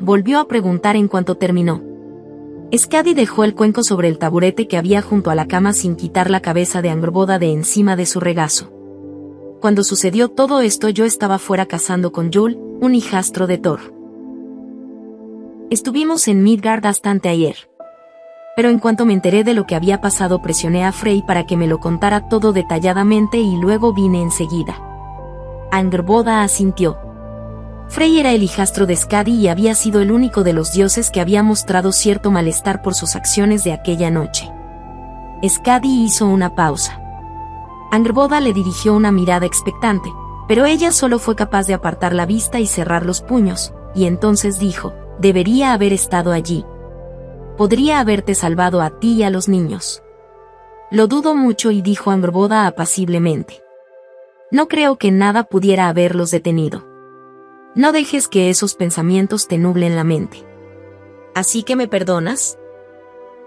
volvió a preguntar en cuanto terminó. Skadi dejó el cuenco sobre el taburete que había junto a la cama sin quitar la cabeza de Angrboda de encima de su regazo. Cuando sucedió todo esto yo estaba fuera cazando con Yul, un hijastro de Thor. Estuvimos en Midgard hasta anteayer. Pero en cuanto me enteré de lo que había pasado presioné a Frey para que me lo contara todo detalladamente y luego vine enseguida. Angrboda asintió. Frey era el hijastro de Skadi y había sido el único de los dioses que había mostrado cierto malestar por sus acciones de aquella noche. Skadi hizo una pausa. Angrboda le dirigió una mirada expectante, pero ella solo fue capaz de apartar la vista y cerrar los puños, y entonces dijo, debería haber estado allí. Podría haberte salvado a ti y a los niños. Lo dudo mucho, y dijo Angrboda apaciblemente. No creo que nada pudiera haberlos detenido. No dejes que esos pensamientos te nublen la mente. ¿Así que me perdonas?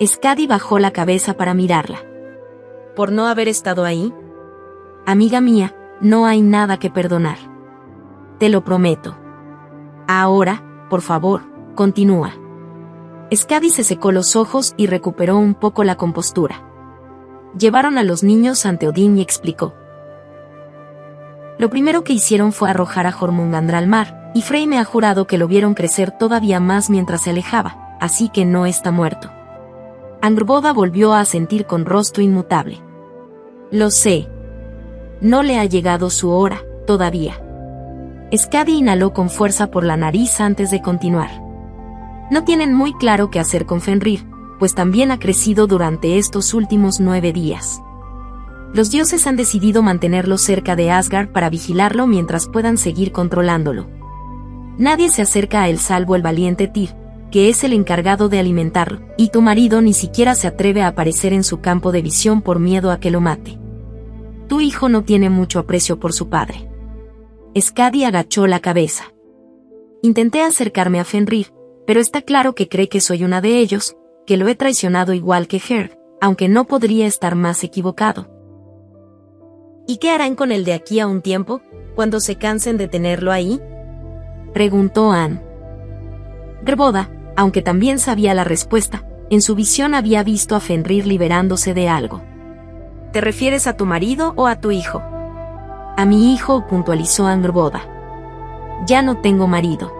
Skadi bajó la cabeza para mirarla. ¿Por no haber estado ahí? Amiga mía, no hay nada que perdonar. Te lo prometo. Ahora, por favor, continúa. Skadi se secó los ojos y recuperó un poco la compostura. Llevaron a los niños ante Odín y explicó. Lo primero que hicieron fue arrojar a Jormungandr al mar, y Frey me ha jurado que lo vieron crecer todavía más mientras se alejaba, así que no está muerto. Angrboda volvió a asentir con rostro inmutable. Lo sé. No le ha llegado su hora, todavía. Skadi inhaló con fuerza por la nariz antes de continuar. No tienen muy claro qué hacer con Fenrir, pues también ha crecido durante estos últimos 9 días. Los dioses han decidido mantenerlo cerca de Asgard para vigilarlo mientras puedan seguir controlándolo. Nadie se acerca a él salvo el valiente Tyr, que es el encargado de alimentarlo, y tu marido ni siquiera se atreve a aparecer en su campo de visión por miedo a que lo mate. Tu hijo no tiene mucho aprecio por su padre. Skadi agachó la cabeza. Intenté acercarme a Fenrir, pero está claro que cree que soy una de ellos, que lo he traicionado igual que Herd, aunque no podría estar más equivocado. ¿Y qué harán con él de aquí a un tiempo, cuando se cansen de tenerlo ahí?, preguntó Anne. Angrboda, aunque también sabía la respuesta, en su visión había visto a Fenrir liberándose de algo. ¿Te refieres a tu marido o a tu hijo? A mi hijo, puntualizó Angrboda. Ya no tengo marido.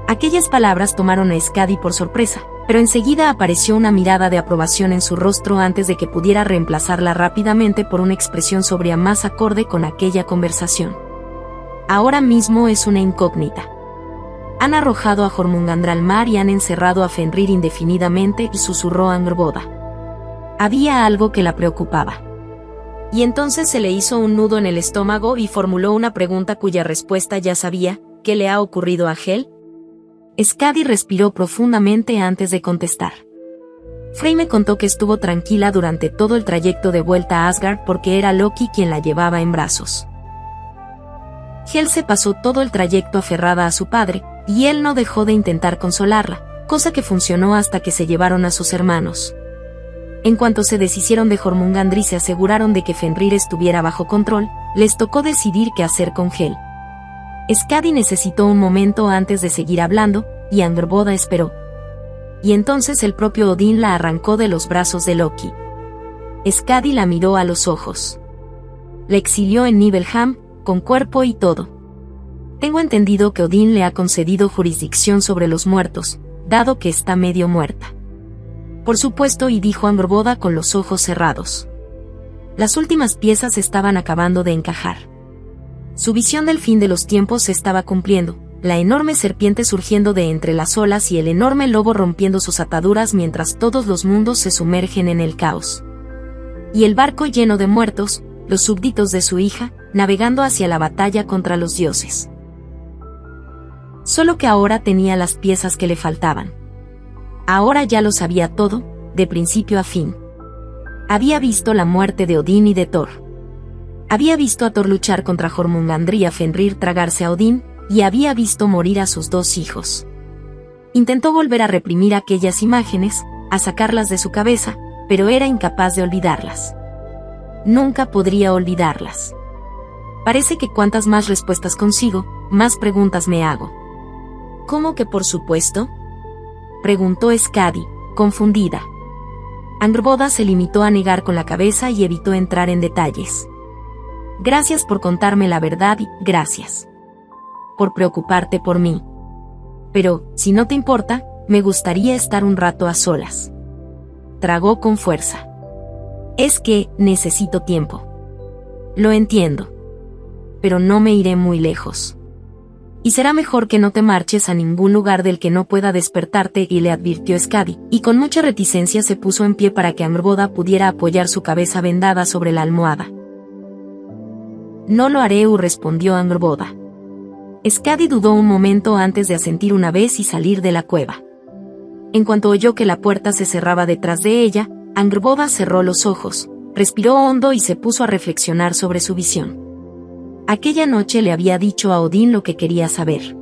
Aquellas palabras tomaron a Skadi por sorpresa, pero enseguida apareció una mirada de aprobación en su rostro antes de que pudiera reemplazarla rápidamente por una expresión sobria más acorde con aquella conversación. Ahora mismo es una incógnita. Han arrojado a Jormungandr al mar y han encerrado a Fenrir indefinidamente, susurró Angrboda. Había algo que la preocupaba. Y entonces se le hizo un nudo en el estómago y formuló una pregunta cuya respuesta ya sabía. ¿Qué le ha ocurrido a Hel? Skadi respiró profundamente antes de contestar. Frey me contó que estuvo tranquila durante todo el trayecto de vuelta a Asgard porque era Loki quien la llevaba en brazos. Hel se pasó todo el trayecto aferrada a su padre, y él no dejó de intentar consolarla, cosa que funcionó hasta que se llevaron a sus hermanos. En cuanto se deshicieron de Jormungandr y se aseguraron de que Fenrir estuviera bajo control, les tocó decidir qué hacer con Hel. Skadi necesitó un momento antes de seguir hablando, y Angrboda esperó. Y entonces el propio Odín la arrancó de los brazos de Loki. Skadi la miró a los ojos. La exilió en Nibelheim, con cuerpo y todo. Tengo entendido que Odín le ha concedido jurisdicción sobre los muertos, dado que está medio muerta. Por supuesto, y dijo Angrboda con los ojos cerrados. Las últimas piezas estaban acabando de encajar. Su visión del fin de los tiempos se estaba cumpliendo, la enorme serpiente surgiendo de entre las olas y el enorme lobo rompiendo sus ataduras mientras todos los mundos se sumergen en el caos. Y el barco lleno de muertos, los súbditos de su hija, navegando hacia la batalla contra los dioses. Solo que ahora tenía las piezas que le faltaban. Ahora ya lo sabía todo, de principio a fin. Había visto la muerte de Odín y de Thor. Había visto a Thor luchar contra Jormungandr y a Fenrir tragarse a Odín, y había visto morir a sus 2 hijos. Intentó volver a reprimir aquellas imágenes, a sacarlas de su cabeza, pero era incapaz de olvidarlas. Nunca podría olvidarlas. Parece que cuantas más respuestas consigo, más preguntas me hago. ¿Cómo que por supuesto?, preguntó Skadi, confundida. Angrboda se limitó a negar con la cabeza y evitó entrar en detalles. Gracias por contarme la verdad y gracias por preocuparte por mí. Pero, si no te importa, me gustaría estar un rato a solas. Tragó con fuerza. Es que, necesito tiempo. Lo entiendo. Pero no me iré muy lejos. Y será mejor que no te marches a ningún lugar del que no pueda despertarte, y le advirtió Skadi, y con mucha reticencia se puso en pie para que Angrboda pudiera apoyar su cabeza vendada sobre la almohada. No lo haré, respondió Angrboda. Skadi dudó un momento antes de asentir una vez y salir de la cueva. En cuanto oyó que la puerta se cerraba detrás de ella, Angrboda cerró los ojos, respiró hondo y se puso a reflexionar sobre su visión. Aquella noche le había dicho a Odín lo que quería saber.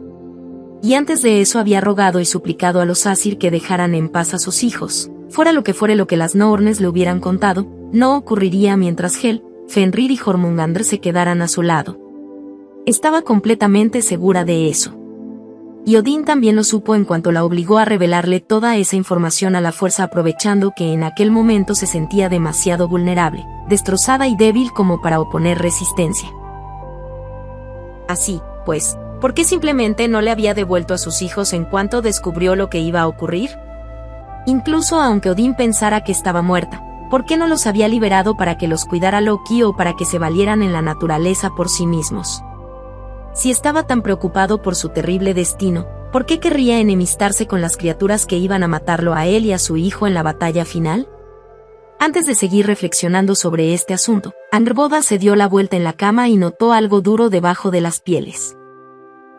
Y antes de eso había rogado y suplicado a los Asir que dejaran en paz a sus hijos. Fuera lo que fuere lo que las Nornes le hubieran contado, no ocurriría mientras Hel, Fenrir y Jormungandr se quedaran a su lado. Estaba completamente segura de eso. Y Odín también lo supo en cuanto la obligó a revelarle toda esa información a la fuerza, aprovechando que en aquel momento se sentía demasiado vulnerable, destrozada y débil como para oponer resistencia. Así, pues, ¿por qué simplemente no le había devuelto a sus hijos en cuanto descubrió lo que iba a ocurrir? Incluso aunque Odín pensara que estaba muerta, ¿por qué no los había liberado para que los cuidara Loki o para que se valieran en la naturaleza por sí mismos? Si estaba tan preocupado por su terrible destino, ¿por qué querría enemistarse con las criaturas que iban a matarlo a él y a su hijo en la batalla final? Antes de seguir reflexionando sobre este asunto, Angrboda se dio la vuelta en la cama y notó algo duro debajo de las pieles.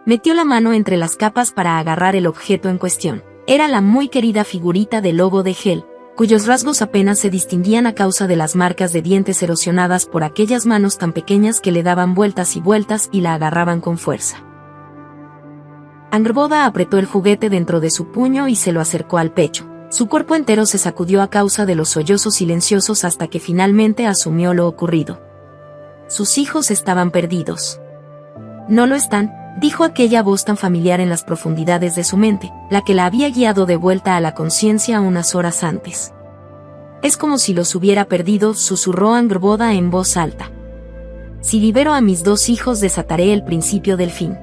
Metió la mano entre las capas para agarrar el objeto en cuestión. Era la muy querida figurita del lobo de Hel, cuyos rasgos apenas se distinguían a causa de las marcas de dientes erosionadas por aquellas manos tan pequeñas que le daban vueltas y vueltas y la agarraban con fuerza. Angrboda apretó el juguete dentro de su puño y se lo acercó al pecho. Su cuerpo entero se sacudió a causa de los sollozos silenciosos hasta que finalmente asumió lo ocurrido. Sus hijos estaban perdidos. No lo están, dijo aquella voz tan familiar en las profundidades de su mente, la que la había guiado de vuelta a la conciencia unas horas antes. Es como si los hubiera perdido, susurró Angrboda en voz alta. Si libero a mis 2 hijos desataré el principio del fin.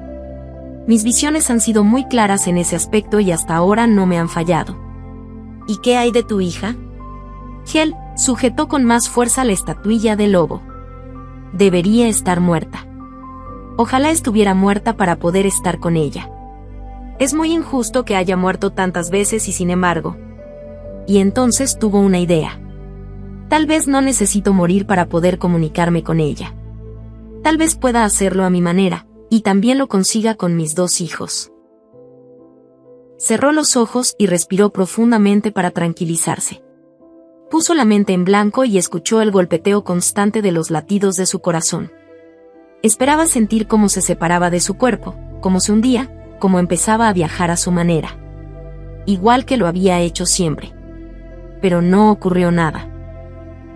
Mis visiones han sido muy claras en ese aspecto y hasta ahora no me han fallado. ¿Y qué hay de tu hija? Hel sujetó con más fuerza la estatuilla del lobo. Debería estar muerta. Ojalá estuviera muerta para poder estar con ella. Es muy injusto que haya muerto tantas veces y sin embargo. Y entonces tuvo una idea. Tal vez no necesito morir para poder comunicarme con ella. Tal vez pueda hacerlo a mi manera, y también lo consiga con mis 2 hijos. Cerró los ojos y respiró profundamente para tranquilizarse. Puso la mente en blanco y escuchó el golpeteo constante de los latidos de su corazón. Esperaba sentir cómo se separaba de su cuerpo, cómo se hundía, cómo empezaba a viajar a su manera. Igual que lo había hecho siempre. Pero no ocurrió nada.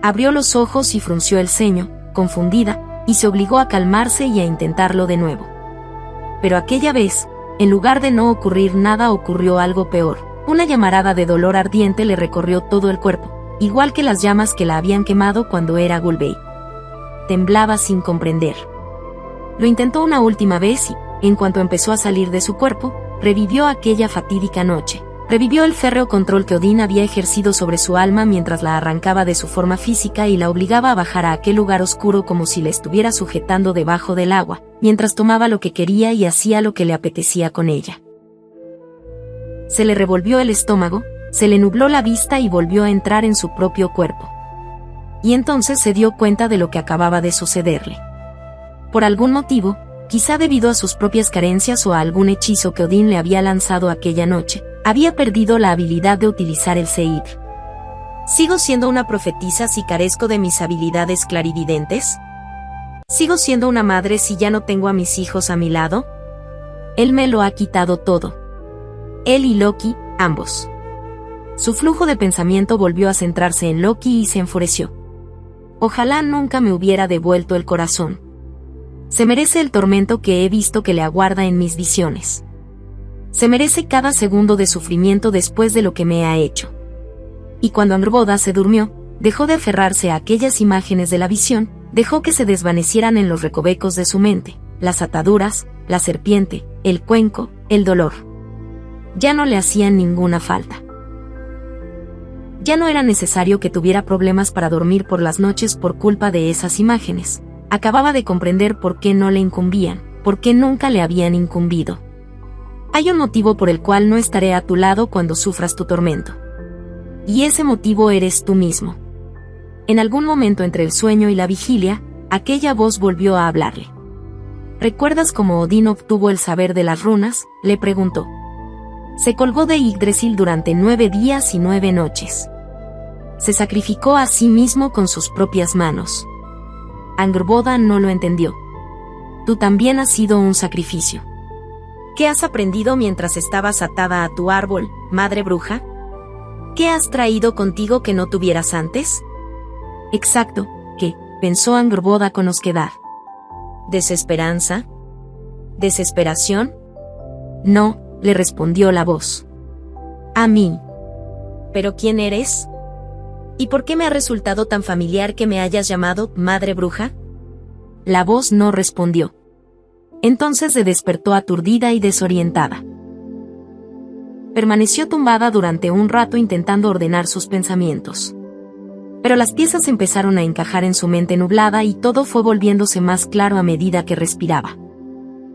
Abrió los ojos y frunció el ceño, confundida, y se obligó a calmarse y a intentarlo de nuevo. Pero aquella vez, en lugar de no ocurrir nada, ocurrió algo peor. Una llamarada de dolor ardiente le recorrió todo el cuerpo, igual que las llamas que la habían quemado cuando era Gulbei. Temblaba sin comprender. Lo intentó una última vez y, en cuanto empezó a salir de su cuerpo, revivió aquella fatídica noche. Revivió el férreo control que Odín había ejercido sobre su alma mientras la arrancaba de su forma física y la obligaba a bajar a aquel lugar oscuro como si la estuviera sujetando debajo del agua, mientras tomaba lo que quería y hacía lo que le apetecía con ella. Se le revolvió el estómago, se le nubló la vista y volvió a entrar en su propio cuerpo. Y entonces se dio cuenta de lo que acababa de sucederle. Por algún motivo, quizá debido a sus propias carencias o a algún hechizo que Odín le había lanzado aquella noche, había perdido la habilidad de utilizar el Seir. ¿Sigo siendo una profetisa si carezco de mis habilidades clarividentes? ¿Sigo siendo una madre si ya no tengo a mis hijos a mi lado? Él me lo ha quitado todo. Él y Loki, ambos. Su flujo de pensamiento volvió a centrarse en Loki y se enfureció. Ojalá nunca me hubiera devuelto el corazón. Se merece el tormento que he visto que le aguarda en mis visiones. Se merece cada segundo de sufrimiento después de lo que me ha hecho. Y cuando Angrboda se durmió, dejó de aferrarse a aquellas imágenes de la visión, dejó que se desvanecieran en los recovecos de su mente, las ataduras, la serpiente, el cuenco, el dolor. Ya no le hacían ninguna falta. Ya no era necesario que tuviera problemas para dormir por las noches por culpa de esas imágenes. Acababa de comprender por qué no le incumbían, por qué nunca le habían incumbido. Hay un motivo por el cual no estaré a tu lado cuando sufras tu tormento. Y ese motivo eres tú mismo. En algún momento entre el sueño y la vigilia, aquella voz volvió a hablarle. ¿Recuerdas cómo Odín obtuvo el saber de las runas?, le preguntó. Se colgó de Yggdrasil durante 9 días y 9 noches. Se sacrificó a sí mismo con sus propias manos. Angrboda no lo entendió. Tú también has sido un sacrificio. ¿Qué has aprendido mientras estabas atada a tu árbol, madre bruja? ¿Qué has traído contigo que no tuvieras antes? Exacto, ¿qué?, pensó Angrboda con osquedad. ¿Desesperanza? ¿Desesperación? No, le respondió la voz. A mí. ¿Pero quién eres? ¿Y por qué me ha resultado tan familiar que me hayas llamado Madre Bruja? La voz no respondió. Entonces se despertó aturdida y desorientada. Permaneció tumbada durante un rato intentando ordenar sus pensamientos. Pero las piezas empezaron a encajar en su mente nublada y todo fue volviéndose más claro a medida que respiraba.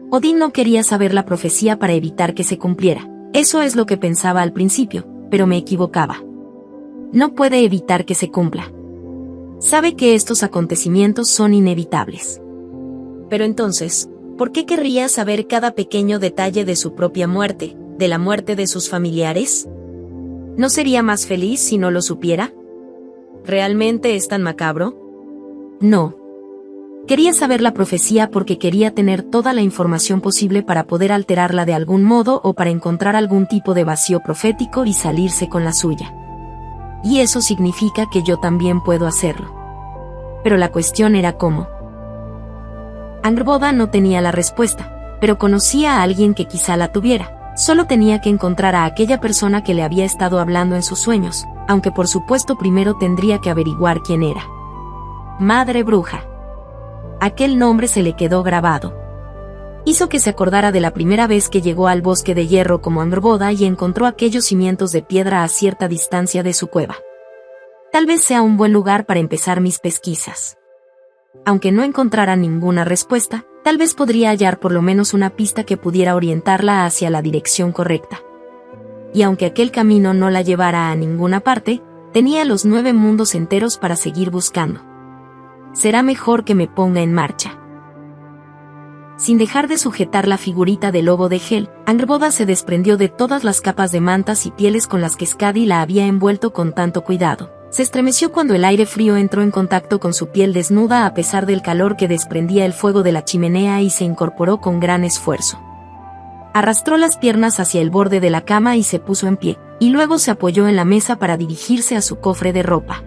Odín no quería saber la profecía para evitar que se cumpliera. Eso es lo que pensaba al principio, pero me equivocaba. No puede evitar que se cumpla. Sabe que estos acontecimientos son inevitables. Pero entonces, ¿por qué querría saber cada pequeño detalle de su propia muerte, de la muerte de sus familiares? ¿No sería más feliz si no lo supiera? ¿Realmente es tan macabro? No. Quería saber la profecía porque quería tener toda la información posible para poder alterarla de algún modo o para encontrar algún tipo de vacío profético y salirse con la suya. Y eso significa que yo también puedo hacerlo. Pero la cuestión era cómo. Angrboda no tenía la respuesta, pero conocía a alguien que quizá la tuviera. Solo tenía que encontrar a aquella persona que le había estado hablando en sus sueños, aunque por supuesto primero tendría que averiguar quién era. Madre Bruja. Aquel nombre se le quedó grabado. Hizo que se acordara de la primera vez que llegó al bosque de hierro como Angrboda y encontró aquellos cimientos de piedra a cierta distancia de su cueva. Tal vez sea un buen lugar para empezar mis pesquisas. Aunque no encontrara ninguna respuesta, tal vez podría hallar por lo menos una pista que pudiera orientarla hacia la dirección correcta. Y aunque aquel camino no la llevara a ninguna parte, tenía los 9 mundos enteros para seguir buscando. Será mejor que me ponga en marcha. Sin dejar de sujetar la figurita del lobo de Hel, Angrboda se desprendió de todas las capas de mantas y pieles con las que Skadi la había envuelto con tanto cuidado. Se estremeció cuando el aire frío entró en contacto con su piel desnuda a pesar del calor que desprendía el fuego de la chimenea y se incorporó con gran esfuerzo. Arrastró las piernas hacia el borde de la cama y se puso en pie, y luego se apoyó en la mesa para dirigirse a su cofre de ropa.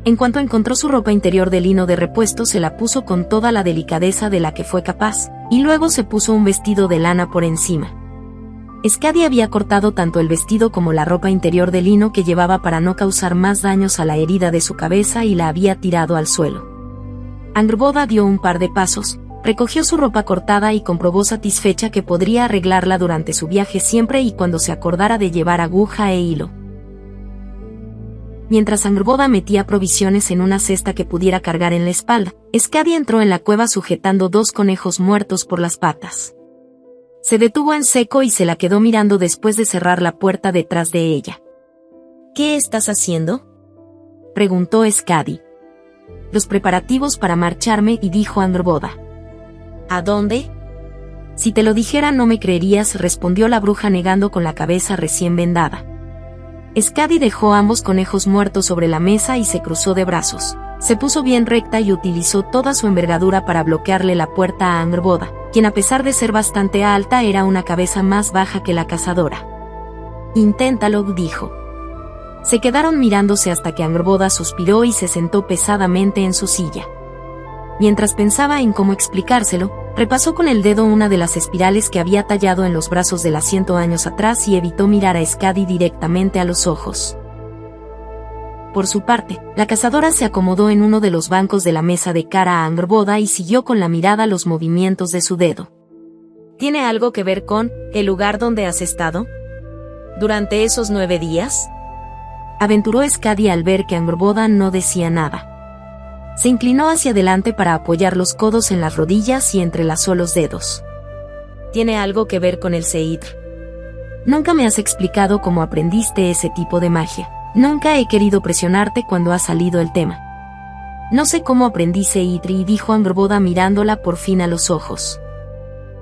En cuanto encontró su ropa interior de lino de repuesto, se la puso con toda la delicadeza de la que fue capaz, y luego se puso un vestido de lana por encima. Skadi había cortado tanto el vestido como la ropa interior de lino que llevaba para no causar más daños a la herida de su cabeza y la había tirado al suelo. Angrboda dio un par de pasos, recogió su ropa cortada y comprobó satisfecha que podría arreglarla durante su viaje siempre y cuando se acordara de llevar aguja e hilo. Mientras Angrboda metía provisiones en una cesta que pudiera cargar en la espalda, Skadi entró en la cueva sujetando 2 conejos muertos por las patas. Se detuvo en seco y se la quedó mirando después de cerrar la puerta detrás de ella. ¿Qué estás haciendo?, preguntó Skadi. Los preparativos para marcharme, y dijo Angrboda. ¿A dónde? Si te lo dijera no me creerías, respondió la bruja negando con la cabeza recién vendada. Skadi dejó ambos conejos muertos sobre la mesa y se cruzó de brazos. Se puso bien recta y utilizó toda su envergadura para bloquearle la puerta a Angrboda, quien a pesar de ser bastante alta era una cabeza más baja que la cazadora. Inténtalo, dijo. Se quedaron mirándose hasta que Angrboda suspiró y se sentó pesadamente en su silla. Mientras pensaba en cómo explicárselo, repasó con el dedo una de las espirales que había tallado en los brazos del asiento años atrás y evitó mirar a Skadi directamente a los ojos. Por su parte, la cazadora se acomodó en uno de los bancos de la mesa de cara a Angrboda y siguió con la mirada los movimientos de su dedo. ¿Tiene algo que ver con el lugar donde has estado durante esos 9 días? Aventuró Skadi al ver que Angrboda no decía nada. Se inclinó hacia adelante para apoyar los codos en las rodillas y entrelazó los dedos. ¿Tiene algo que ver con el Seidr? Nunca me has explicado cómo aprendiste ese tipo de magia. Nunca he querido presionarte cuando ha salido el tema. No sé cómo aprendí Seidr, dijo Angrboda mirándola por fin a los ojos.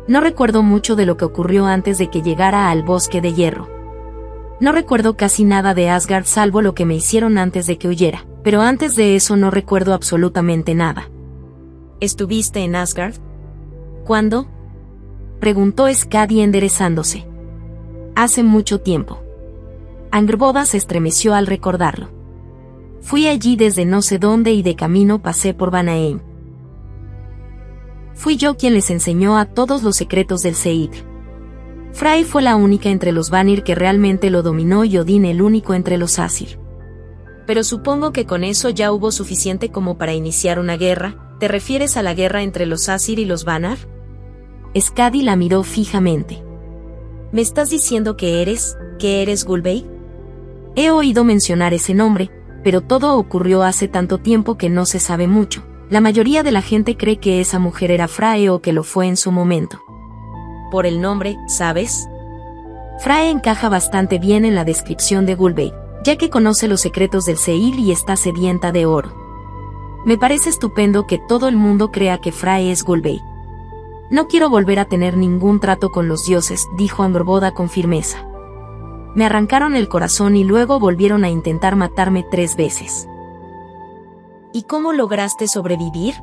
No recuerdo mucho de lo que ocurrió antes de que llegara al bosque de hierro. No recuerdo casi nada de Asgard salvo lo que me hicieron antes de que huyera, pero antes de eso no recuerdo absolutamente nada. ¿Estuviste en Asgard? ¿Cuándo?, preguntó Skadi enderezándose. Hace mucho tiempo. Angrboda se estremeció al recordarlo. Fui allí desde no sé dónde y de camino pasé por Vanaheim. Fui yo quien les enseñó a todos los secretos del Seidr. Frey fue la única entre los Vanir que realmente lo dominó y Odín el único entre los Asir. Pero supongo que con eso ya hubo suficiente como para iniciar una guerra. ¿Te refieres a la guerra entre los Asir y los Vanar? Skadi la miró fijamente. ¿Me estás diciendo que eres Gulveig? He oído mencionar ese nombre, pero todo ocurrió hace tanto tiempo que no se sabe mucho. La mayoría de la gente cree que esa mujer era Frey o que lo fue en su momento. Por el nombre, ¿sabes? Frey encaja bastante bien en la descripción de Gulveig, ya que conoce los secretos del Seir y está sedienta de oro. Me parece estupendo que todo el mundo crea que Frey es Gulveig. No quiero volver a tener ningún trato con los dioses, dijo Angrboda con firmeza. Me arrancaron el corazón y luego volvieron a intentar matarme 3 veces. ¿Y cómo lograste sobrevivir?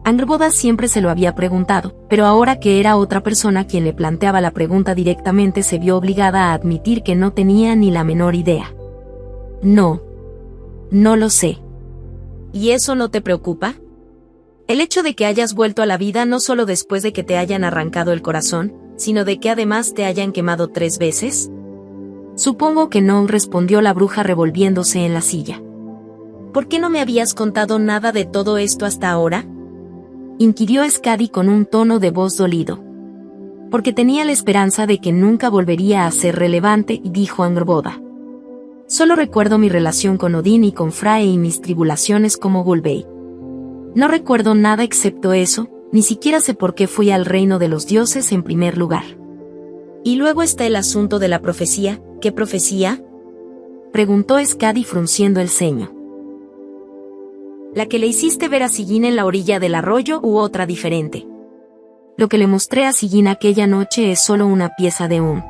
Angrboda siempre se lo había preguntado, pero ahora que era otra persona quien le planteaba la pregunta directamente se vio obligada a admitir que no tenía ni la menor idea. No lo sé. ¿Y eso no te preocupa? El hecho de que hayas vuelto a la vida no solo después de que te hayan arrancado el corazón, sino de que además te hayan quemado 3 veces. Supongo que no, respondió la bruja revolviéndose en la silla. ¿Por qué no me habías contado nada de todo esto hasta ahora? Inquirió Skadi con un tono de voz dolido. Porque tenía la esperanza de que nunca volvería a ser relevante, dijo Angrboda. Solo recuerdo mi relación con Odín y con Frey y mis tribulaciones como Gulveig. No recuerdo nada excepto eso, ni siquiera sé por qué fui al reino de los dioses en primer lugar. Y luego está el asunto de la profecía. ¿Qué profecía? Preguntó Skadi frunciendo el ceño. ¿La que le hiciste ver a Sigyn en la orilla del arroyo u otra diferente? Lo que le mostré a Sigyn aquella noche es solo una pieza de un